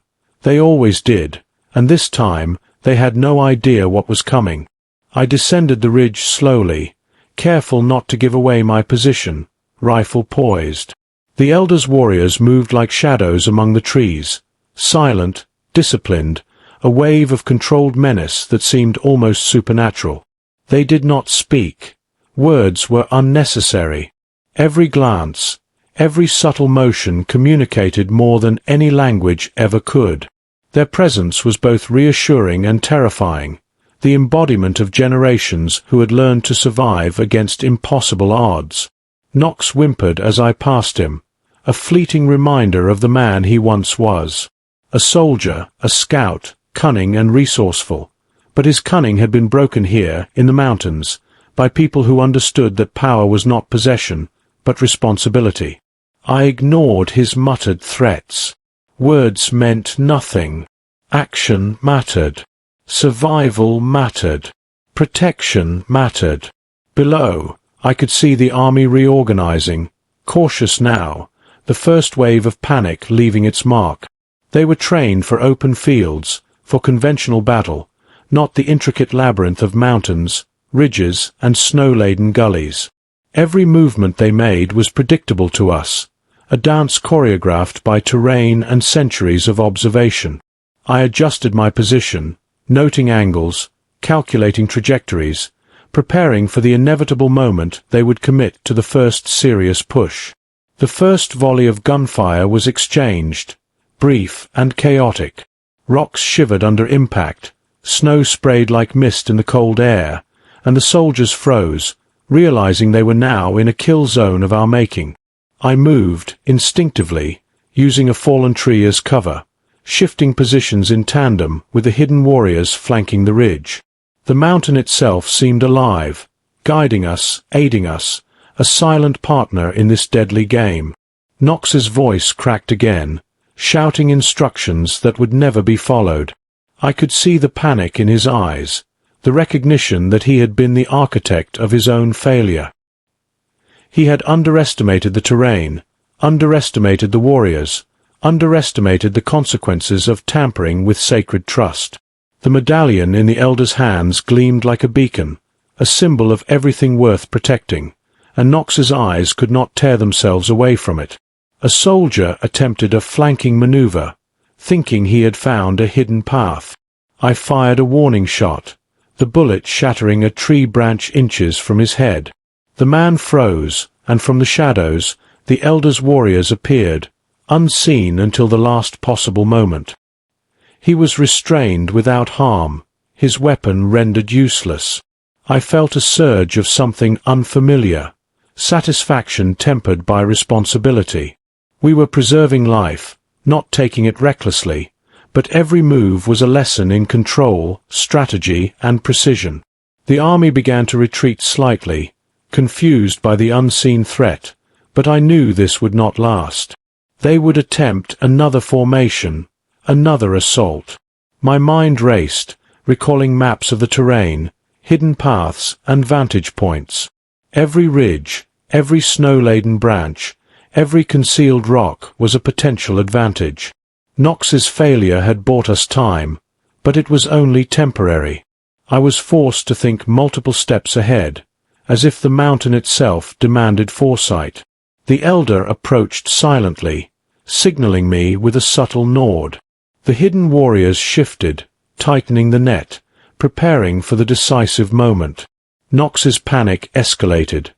They always did, and this time they had no idea what was coming. I descended the ridge slowly, careful not to give away my position, rifle poised. The Elder's warriors moved like shadows among the trees, silent, disciplined, a wave of controlled menace that seemed almost supernatural. They did not speak. Words were unnecessary. Every glance, every subtle motion communicated more than any language ever could. Their presence was both reassuring and terrifying, the embodiment of generations who had learned to survive against impossible odds. Nox whimpered as I passed him, a fleeting reminder of the man he once was. A soldier, a scout, cunning and resourceful. But his cunning had been broken here, in the mountains, by people who understood that power was not possession, but responsibility. I ignored his muttered threats. Words meant nothing. Action mattered. Survival mattered. Protection mattered. Below, I could see the army reorganizing, cautious now, the first wave of panic leaving its mark. They were trained for open fields, for conventional battle, not the intricate labyrinth of mountains, ridges, and snow-laden gullies. Every movement they made was predictable to us, a dance choreographed by terrain and centuries of observation. I adjusted my position, noting angles, calculating trajectories, preparing for the inevitable moment they would commit to the first serious push. The first volley of gunfire was exchanged, brief and chaotic. Rocks shivered under impact, snow sprayed like mist in the cold air, and the soldiers froze, realizing they were now in a kill zone of our making. I moved, instinctively, using a fallen tree as cover, shifting positions in tandem with the hidden warriors flanking the ridge. The mountain itself seemed alive, guiding us, aiding us, a silent partner in this deadly game. Nox's voice cracked again, shouting instructions that would never be followed. I could see the panic in his eyes, the recognition that he had been the architect of his own failure. He had underestimated the terrain, underestimated the warriors, underestimated the consequences of tampering with sacred trust. The medallion in the Elder's hands gleamed like a beacon, a symbol of everything worth protecting, and Nox's eyes could not tear themselves away from it. A soldier attempted a flanking maneuver, thinking he had found a hidden path. I fired a warning shot, the bullet shattering a tree branch inches from his head. The man froze, and from the shadows, the Elder's warriors appeared, unseen until the last possible moment. He was restrained without harm, his weapon rendered useless. I felt a surge of something unfamiliar, satisfaction tempered by responsibility. We were preserving life, not taking it recklessly, but every move was a lesson in control, strategy, and precision. The army began to retreat slightly, confused by the unseen threat, but I knew this would not last. They would attempt another formation, another assault. My mind raced, recalling maps of the terrain, hidden paths, and vantage points. Every ridge, every snow-laden branch, every concealed rock was a potential advantage. Nox's failure had bought us time, but it was only temporary. I was forced to think multiple steps ahead, as if the mountain itself demanded foresight. The Elder approached silently, signaling me with a subtle nod. The hidden warriors shifted, tightening the net, preparing for the decisive moment. Nox's panic escalated.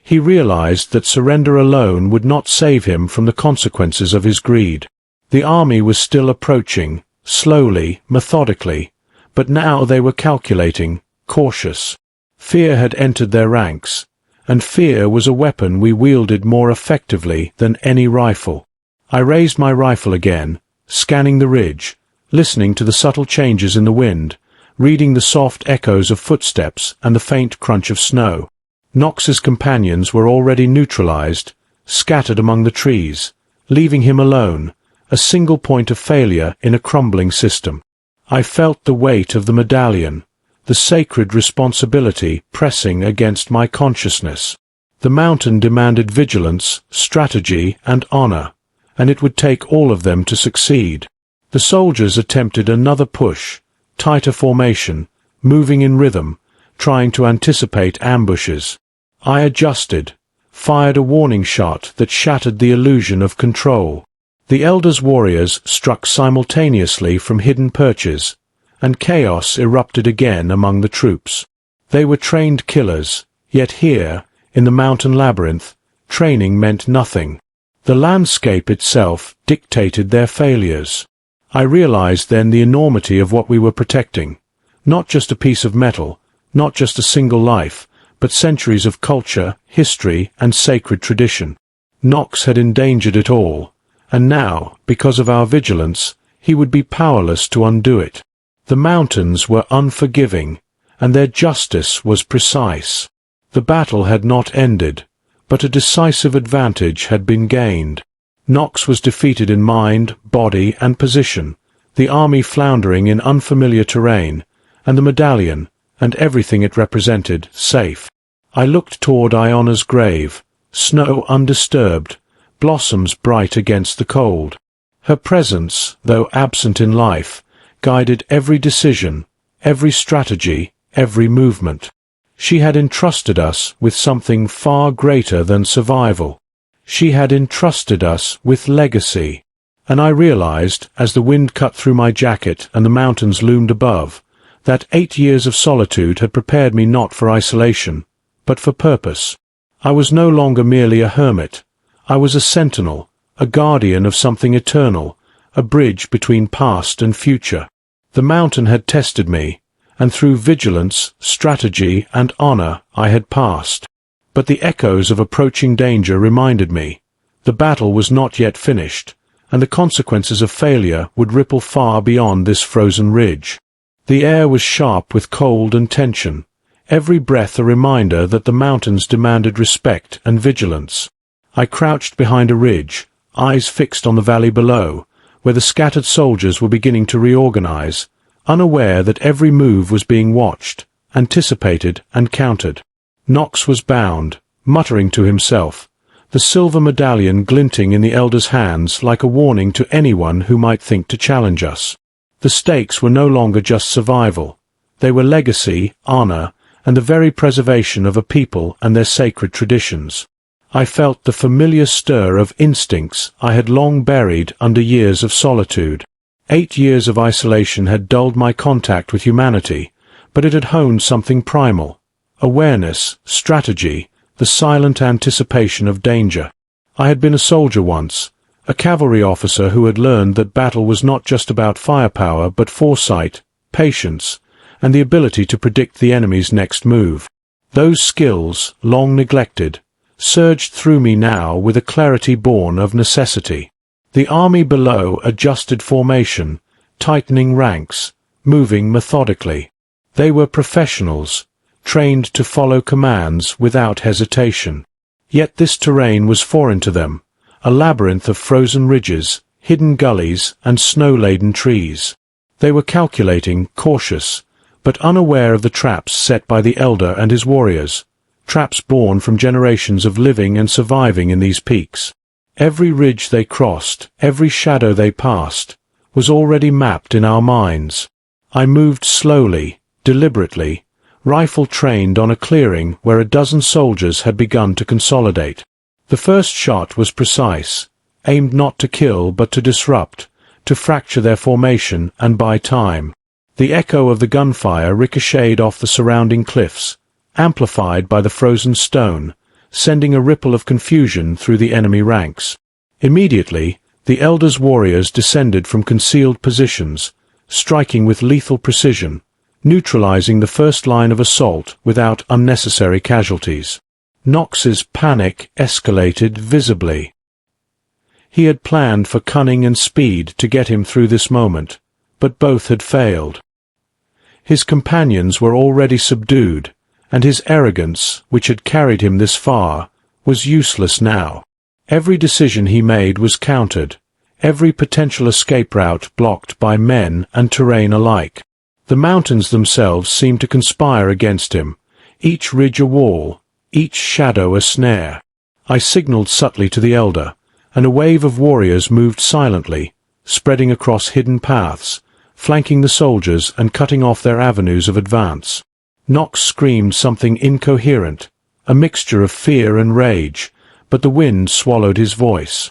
He realized that surrender alone would not save him from the consequences of his greed. The army was still approaching, slowly, methodically, but now they were calculating, cautious. Fear had entered their ranks, and fear was a weapon we wielded more effectively than any rifle. I raised my rifle again, scanning the ridge, listening to the subtle changes in the wind, reading the soft echoes of footsteps and the faint crunch of snow. Knox's companions were already neutralized, scattered among the trees, leaving him alone, a single point of failure in a crumbling system. I felt the weight of the medallion, the sacred responsibility pressing against my consciousness. The mountain demanded vigilance, strategy, and honor, and it would take all of them to succeed. The soldiers attempted another push, tighter formation, moving in rhythm, trying to anticipate ambushes. I adjusted, fired a warning shot that shattered the illusion of control. The elders' warriors struck simultaneously from hidden perches, and chaos erupted again among the troops. They were trained killers, yet here, in the mountain labyrinth, training meant nothing. The landscape itself dictated their failures. I realized then the enormity of what we were protecting. Not just a piece of metal, not just a single life, but centuries of culture, history, and sacred tradition. Knox had endangered it all, and now, because of our vigilance, he would be powerless to undo it. The mountains were unforgiving, and their justice was precise. The battle had not ended, but a decisive advantage had been gained. Knox was defeated in mind, body, and position, the army floundering in unfamiliar terrain, and the medallion, and everything it represented, safe. I looked toward Iona's grave, snow undisturbed, blossoms bright against the cold. Her presence, though absent in life, guided every decision, every strategy, every movement. She had entrusted us with something far greater than survival. She had entrusted us with legacy. And I realized, as the wind cut through my jacket and the mountains loomed above, that 8 years of solitude had prepared me not for isolation, but for purpose. I was no longer merely a hermit. I was a sentinel, a guardian of something eternal, a bridge between past and future. The mountain had tested me, and through vigilance, strategy, and honor I had passed. But the echoes of approaching danger reminded me. The battle was not yet finished, and the consequences of failure would ripple far beyond this frozen ridge. The air was sharp with cold and tension, every breath a reminder that the mountains demanded respect and vigilance. I crouched behind a ridge, eyes fixed on the valley below, where the scattered soldiers were beginning to reorganize, unaware that every move was being watched, anticipated, and countered. Knox was bound, muttering to himself, the silver medallion glinting in the elder's hands like a warning to anyone who might think to challenge us. The stakes were no longer just survival. They were legacy, honor, and the very preservation of a people and their sacred traditions. I felt the familiar stir of instincts I had long buried under years of solitude. 8 years of isolation had dulled my contact with humanity, but it had honed something primal. Awareness, strategy, the silent anticipation of danger. I had been a soldier once, a cavalry officer who had learned that battle was not just about firepower but foresight, patience, and the ability to predict the enemy's next move. Those skills, long neglected, surged through me now with a clarity born of necessity. The army below adjusted formation, tightening ranks, moving methodically. They were professionals, trained to follow commands without hesitation. Yet this terrain was foreign to them, a labyrinth of frozen ridges, hidden gullies, and snow-laden trees. They were calculating, cautious, but unaware of the traps set by the elder and his warriors, traps born from generations of living and surviving in these peaks. Every ridge they crossed, every shadow they passed, was already mapped in our minds. I moved slowly, deliberately, rifle trained on a clearing where a dozen soldiers had begun to consolidate. The first shot was precise, aimed not to kill but to disrupt, to fracture their formation and buy time. The echo of the gunfire ricocheted off the surrounding cliffs, amplified by the frozen stone, sending a ripple of confusion through the enemy ranks. Immediately, the elders' warriors descended from concealed positions, striking with lethal precision, neutralizing the first line of assault without unnecessary casualties. Nox's panic escalated visibly. He had planned for cunning and speed to get him through this moment, but both had failed. His companions were already subdued, and his arrogance, which had carried him this far, was useless now. Every decision he made was countered, every potential escape route blocked by men and terrain alike. The mountains themselves seemed to conspire against him, each ridge a wall, each shadow a snare. I signaled subtly to the elder, and a wave of warriors moved silently, spreading across hidden paths, flanking the soldiers and cutting off their avenues of advance. Nox screamed something incoherent, a mixture of fear and rage, but the wind swallowed his voice.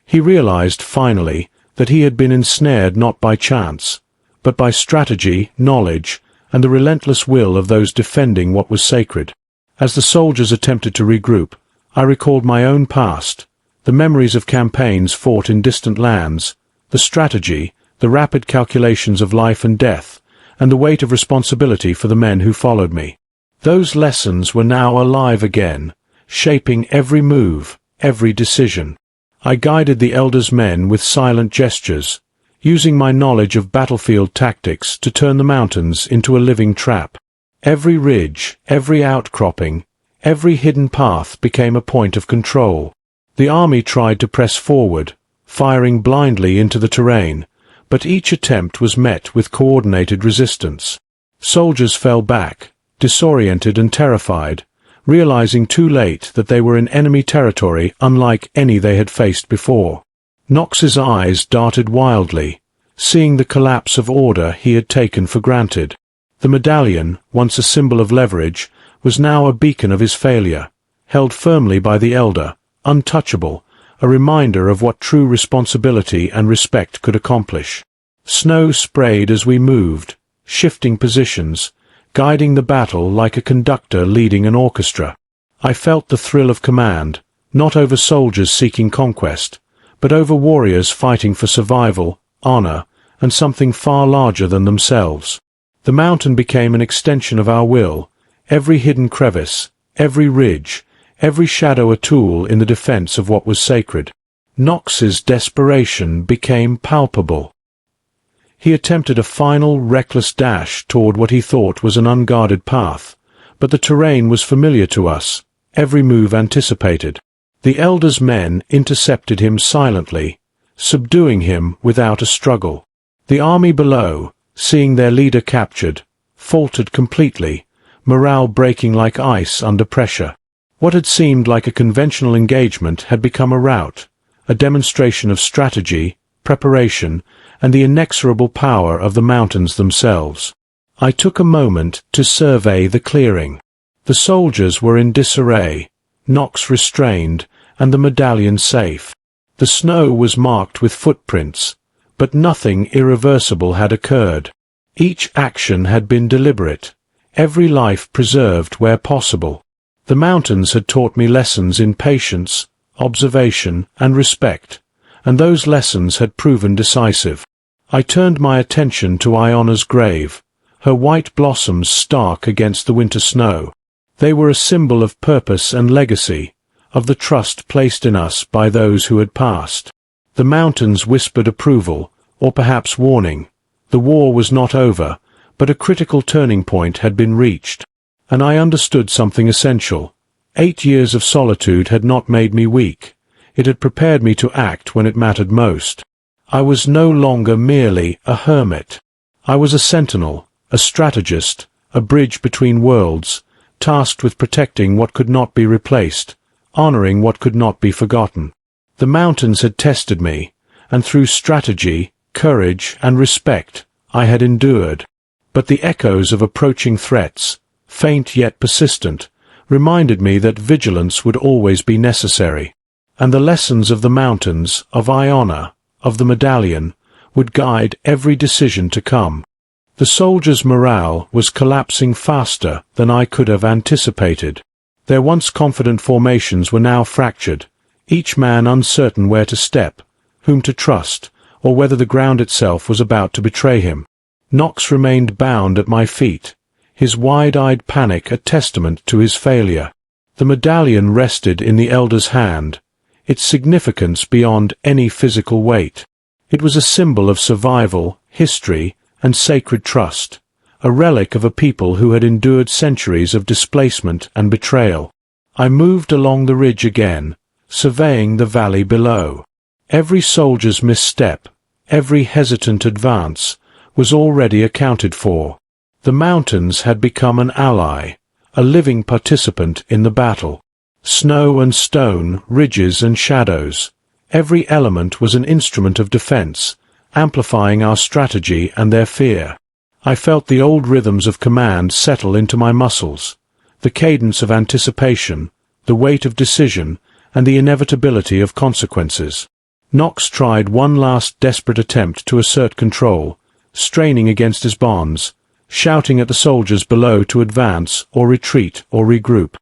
He realized, finally, that he had been ensnared not by chance, but by strategy, knowledge, and the relentless will of those defending what was sacred. As the soldiers attempted to regroup, I recalled my own past, the memories of campaigns fought in distant lands, the strategy, the rapid calculations of life and death, and the weight of responsibility for the men who followed me. Those lessons were now alive again, shaping every move, every decision. I guided the elders' men with silent gestures, using my knowledge of battlefield tactics to turn the mountains into a living trap. Every ridge, every outcropping, every hidden path became a point of control. The army tried to press forward, firing blindly into the terrain, but each attempt was met with coordinated resistance. Soldiers fell back, disoriented and terrified, realizing too late that they were in enemy territory unlike any they had faced before. Nox's eyes darted wildly, seeing the collapse of order he had taken for granted. The medallion, once a symbol of leverage, was now a beacon of his failure, held firmly by the elder, untouchable, a reminder of what true responsibility and respect could accomplish. Snow sprayed as we moved, shifting positions, guiding the battle like a conductor leading an orchestra. I felt the thrill of command, not over soldiers seeking conquest, but over warriors fighting for survival, honor, and something far larger than themselves. The mountain became an extension of our will, every hidden crevice, every ridge, every shadow a tool in the defense of what was sacred. Nox's desperation became palpable. He attempted a final, reckless dash toward what he thought was an unguarded path, but the terrain was familiar to us, every move anticipated. The elder's men intercepted him silently, subduing him without a struggle. The army below, seeing their leader captured, faltered completely, morale breaking like ice under pressure. What had seemed like a conventional engagement had become a rout, a demonstration of strategy, preparation, and the inexorable power of the mountains themselves. I took a moment to survey the clearing. The soldiers were in disarray, Nox restrained, and the medallion safe. The snow was marked with footprints, but nothing irreversible had occurred. Each action had been deliberate, every life preserved where possible. The mountains had taught me lessons in patience, observation, and respect, and those lessons had proven decisive. I turned my attention to Iona's grave, her white blossoms stark against the winter snow. They were a symbol of purpose and legacy, of the trust placed in us by those who had passed. The mountains whispered approval, or perhaps warning. The war was not over, but a critical turning point had been reached. And I understood something essential. 8 years of solitude had not made me weak. It had prepared me to act when it mattered most. I was no longer merely a hermit. I was a sentinel, a strategist, a bridge between worlds, tasked with protecting what could not be replaced, honoring what could not be forgotten. The mountains had tested me, and through strategy, courage, and respect, I had endured. But the echoes of approaching threats, faint yet persistent, reminded me that vigilance would always be necessary. And the lessons of the mountains, of Iona, of the medallion, would guide every decision to come. The soldiers' morale was collapsing faster than I could have anticipated. Their once confident formations were now fractured, each man uncertain where to step, whom to trust, or whether the ground itself was about to betray him. Knox remained bound at my feet, his wide-eyed panic a testament to his failure. The medallion rested in the elder's hand, its significance beyond any physical weight. It was a symbol of survival, history, and sacred trust, a relic of a people who had endured centuries of displacement and betrayal. I moved along the ridge again, surveying the valley below. Every soldier's misstep, every hesitant advance, was already accounted for. The mountains had become an ally, a living participant in the battle. Snow and stone, ridges and shadows, every element was an instrument of defense, amplifying our strategy and their fear. I felt the old rhythms of command settle into my muscles, the cadence of anticipation, the weight of decision, and the inevitability of consequences. Knox tried one last desperate attempt to assert control, straining against his bonds, shouting at the soldiers below to advance or retreat or regroup.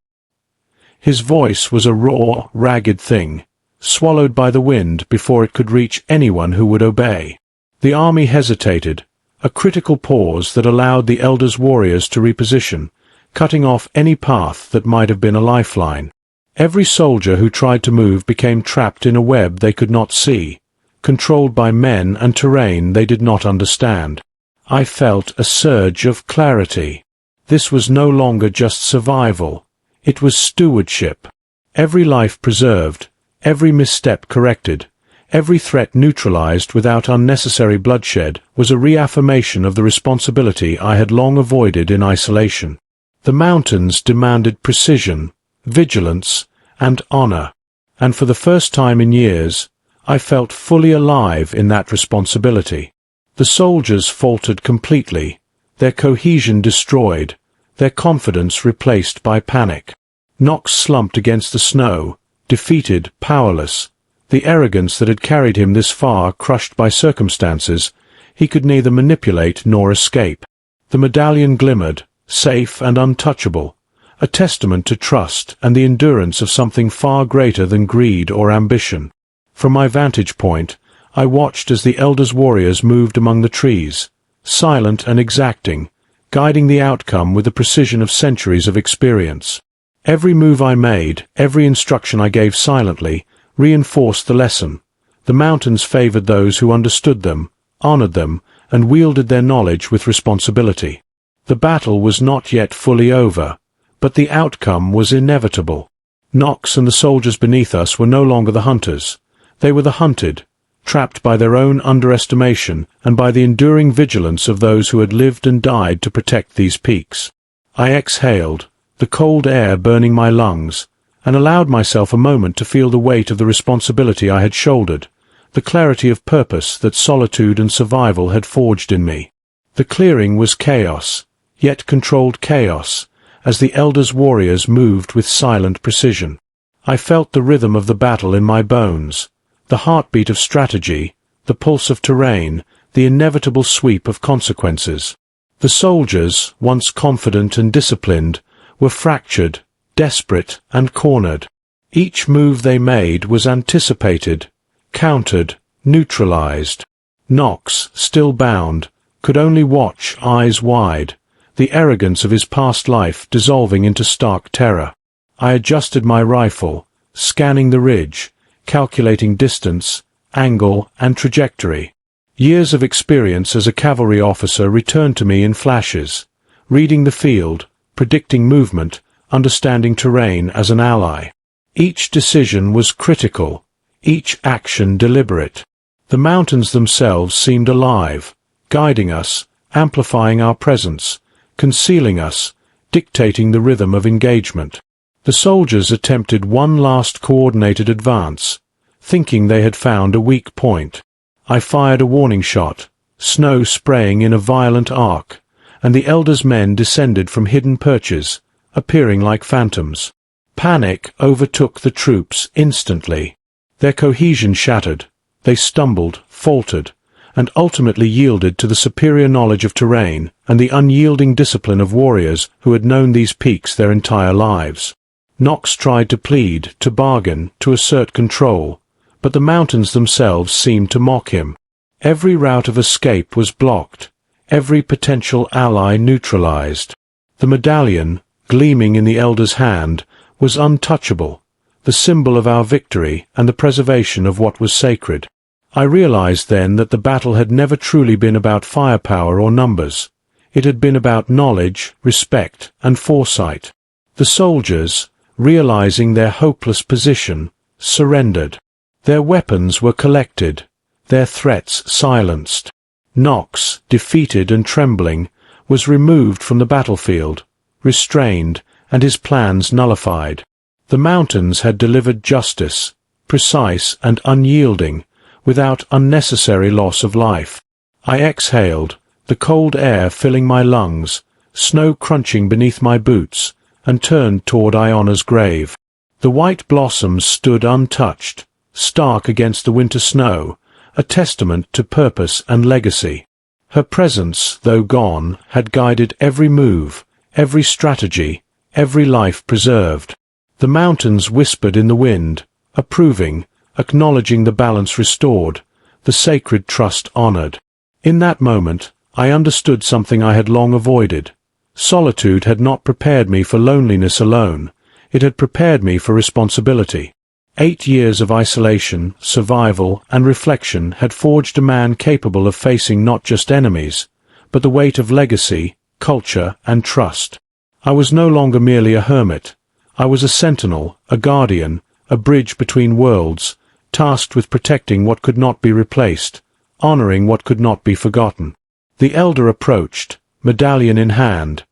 His voice was a raw, ragged thing, swallowed by the wind before it could reach anyone who would obey. The army hesitated, a critical pause that allowed the elder's warriors to reposition, cutting off any path that might have been a lifeline. Every soldier who tried to move became trapped in a web they could not see, controlled by men and terrain they did not understand. I felt a surge of clarity. This was no longer just survival. It was stewardship. Every life preserved, every misstep corrected, every threat neutralized without unnecessary bloodshed was a reaffirmation of the responsibility I had long avoided in isolation. The mountains demanded precision, vigilance, and honor, and for the first time in years, I felt fully alive in that responsibility. The soldiers faltered completely, their cohesion destroyed, their confidence replaced by panic. Knox slumped against the snow, defeated, powerless, the arrogance that had carried him this far crushed by circumstances he could neither manipulate nor escape. The medallion glimmered, safe and untouchable, a testament to trust and the endurance of something far greater than greed or ambition. From my vantage point, I watched as the elder's warriors moved among the trees, silent and exacting, guiding the outcome with the precision of centuries of experience. Every move I made, every instruction I gave silently, reinforced the lesson. The mountains favored those who understood them, honored them, and wielded their knowledge with responsibility. The battle was not yet fully over, but the outcome was inevitable. Knox and the soldiers beneath us were no longer the hunters. They were the hunted, trapped by their own underestimation and by the enduring vigilance of those who had lived and died to protect these peaks. I exhaled, the cold air burning my lungs, and allowed myself a moment to feel the weight of the responsibility I had shouldered, the clarity of purpose that solitude and survival had forged in me. The clearing was chaos, yet controlled chaos, as the elder's warriors moved with silent precision. I felt the rhythm of the battle in my bones, the heartbeat of strategy, the pulse of terrain, the inevitable sweep of consequences. The soldiers, once confident and disciplined, were fractured, desperate, and cornered. Each move they made was anticipated, countered, neutralized. Knox, still bound, could only watch, eyes wide, the arrogance of his past life dissolving into stark terror. I adjusted my rifle, scanning the ridge, calculating distance, angle, and trajectory. Years of experience as a cavalry officer returned to me in flashes, reading the field, predicting movement, understanding terrain as an ally. Each decision was critical, each action deliberate. The mountains themselves seemed alive, guiding us, amplifying our presence, concealing us, dictating the rhythm of engagement. The soldiers attempted one last coordinated advance, thinking they had found a weak point. I fired a warning shot, snow spraying in a violent arc, and the elder's men descended from hidden perches, appearing like phantoms. Panic overtook the troops instantly. Their cohesion shattered, they stumbled, faltered, and ultimately yielded to the superior knowledge of terrain and the unyielding discipline of warriors who had known these peaks their entire lives. Nox tried to plead, to bargain, to assert control, but the mountains themselves seemed to mock him. Every route of escape was blocked, every potential ally neutralized. The medallion, gleaming in the elder's hand, was untouchable, the symbol of our victory and the preservation of what was sacred. I realized then that the battle had never truly been about firepower or numbers. It had been about knowledge, respect, and foresight. The soldiers, realizing their hopeless position, surrendered. Their weapons were collected, their threats silenced. Nox, defeated and trembling, was removed from the battlefield, restrained, and his plans nullified. The mountains had delivered justice, precise and unyielding, without unnecessary loss of life. I exhaled, the cold air filling my lungs, snow crunching beneath my boots, and turned toward Iona's grave. The white blossoms stood untouched, stark against the winter snow, a testament to purpose and legacy. Her presence, though gone, had guided every move, every strategy, every life preserved. The mountains whispered in the wind, approving, acknowledging the balance restored, the sacred trust honored. In that moment, I understood something I had long avoided. Solitude had not prepared me for loneliness alone, it had prepared me for responsibility. 8 years of isolation, survival, and reflection had forged a man capable of facing not just enemies, but the weight of legacy, culture, and trust. I was no longer merely a hermit. I was a sentinel, a guardian, a bridge between worlds, tasked with protecting what could not be replaced, honoring what could not be forgotten. The elder approached, medallion in hand,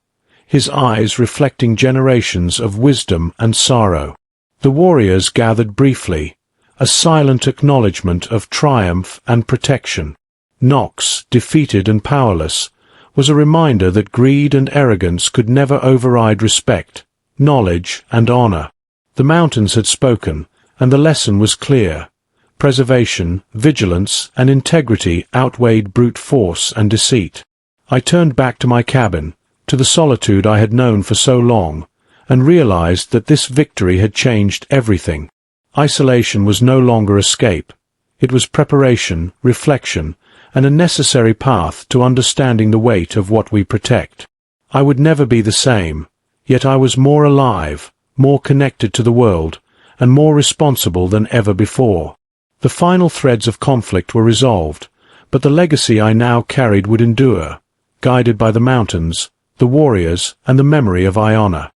his eyes reflecting generations of wisdom and sorrow. The warriors gathered briefly, a silent acknowledgement of triumph and protection. Nox, defeated and powerless, was a reminder that greed and arrogance could never override respect, knowledge, and honor. The mountains had spoken, and the lesson was clear. Preservation, vigilance, and integrity outweighed brute force and deceit. I turned back to my cabin, to the solitude I had known for so long, and realized that this victory had changed everything. Isolation was no longer escape. It was preparation, reflection, and a necessary path to understanding the weight of what we protect. I would never be the same, yet I was more alive, more connected to the world, and more responsible than ever before. The final threads of conflict were resolved, but the legacy I now carried would endure, guided by the mountains, the warriors, and the memory of Iona.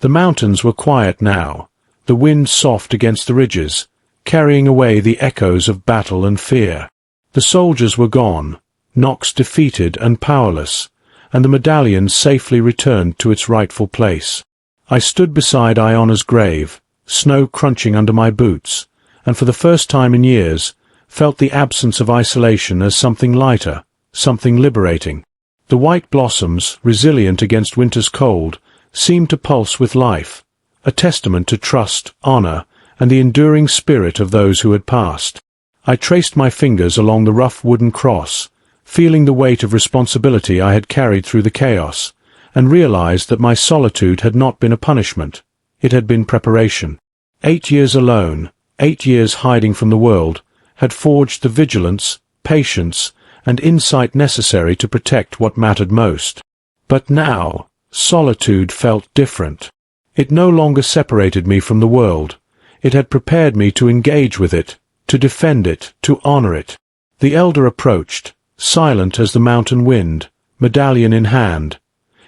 The mountains were quiet now, the wind soft against the ridges, carrying away the echoes of battle and fear. The soldiers were gone, Nox defeated and powerless, and the medallion safely returned to its rightful place. I stood beside Iona's grave, snow crunching under my boots, and for the first time in years, felt the absence of isolation as something lighter, something liberating. The white blossoms, resilient against winter's cold, seemed to pulse with life, a testament to trust, honor, and the enduring spirit of those who had passed. I traced my fingers along the rough wooden cross, feeling the weight of responsibility I had carried through the chaos, and realized that my solitude had not been a punishment, it had been preparation. 8 years alone, 8 years hiding from the world, had forged the vigilance, patience, and insight necessary to protect what mattered most. But now, solitude felt different. It no longer separated me from the world. It had prepared me to engage with it, to defend it, to honor it. The elder approached, silent as the mountain wind, medallion in hand,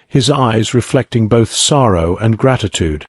his eyes reflecting both sorrow and gratitude.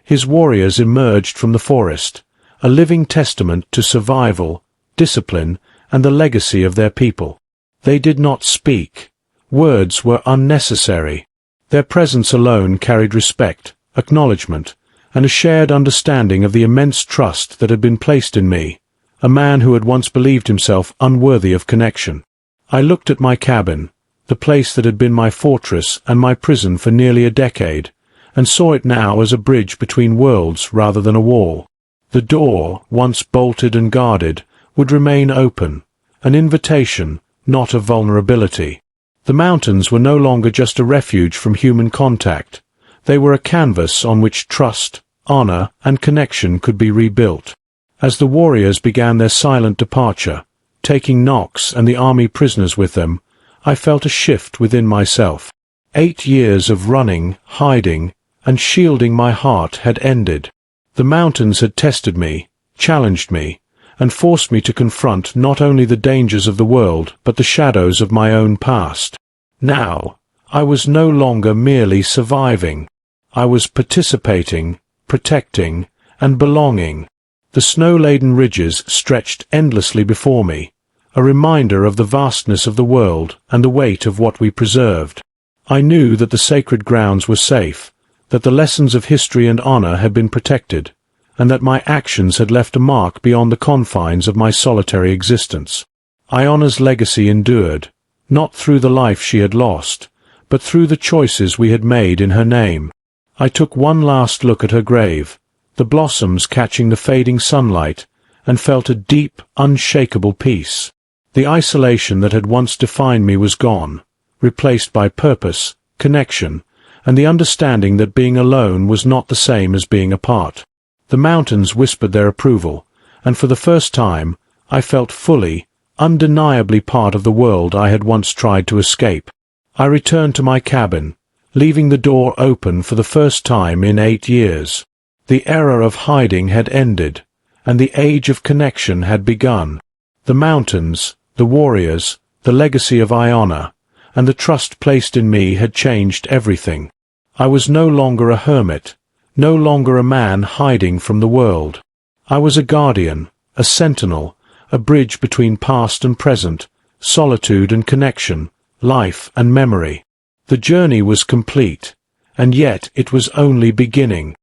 His warriors emerged from the forest, a living testament to survival, discipline, and the legacy of their people. They did not speak. Words were unnecessary. Their presence alone carried respect, acknowledgement, and a shared understanding of the immense trust that had been placed in me, a man who had once believed himself unworthy of connection. I looked at my cabin, the place that had been my fortress and my prison for nearly a decade, and saw it now as a bridge between worlds rather than a wall. The door, once bolted and guarded, would remain open, an invitation, not a vulnerability. The mountains were no longer just a refuge from human contact. They were a canvas on which trust, honor, and connection could be rebuilt. As the warriors began their silent departure, taking Knox and the army prisoners with them, I felt a shift within myself. 8 years of running, hiding, and shielding my heart had ended. The mountains had tested me, challenged me, and forced me to confront not only the dangers of the world but the shadows of my own past. Now, I was no longer merely surviving. I was participating, protecting, and belonging. The snow-laden ridges stretched endlessly before me, a reminder of the vastness of the world and the weight of what we preserved. I knew that the sacred grounds were safe, that the lessons of history and honor had been protected, and that my actions had left a mark beyond the confines of my solitary existence. Iona's legacy endured, not through the life she had lost, but through the choices we had made in her name. I took one last look at her grave, the blossoms catching the fading sunlight, and felt a deep, unshakable peace. The isolation that had once defined me was gone, replaced by purpose, connection, and the understanding that being alone was not the same as being apart. The mountains whispered their approval, and for the first time, I felt fully, undeniably part of the world I had once tried to escape. I returned to my cabin, leaving the door open for the first time in 8 years. The era of hiding had ended, and the age of connection had begun. The mountains, the warriors, the legacy of Iona, and the trust placed in me had changed everything. I was no longer a hermit, no longer a man hiding from the world. I was a guardian, a sentinel, a bridge between past and present, solitude and connection, life and memory. The journey was complete, and yet it was only beginning.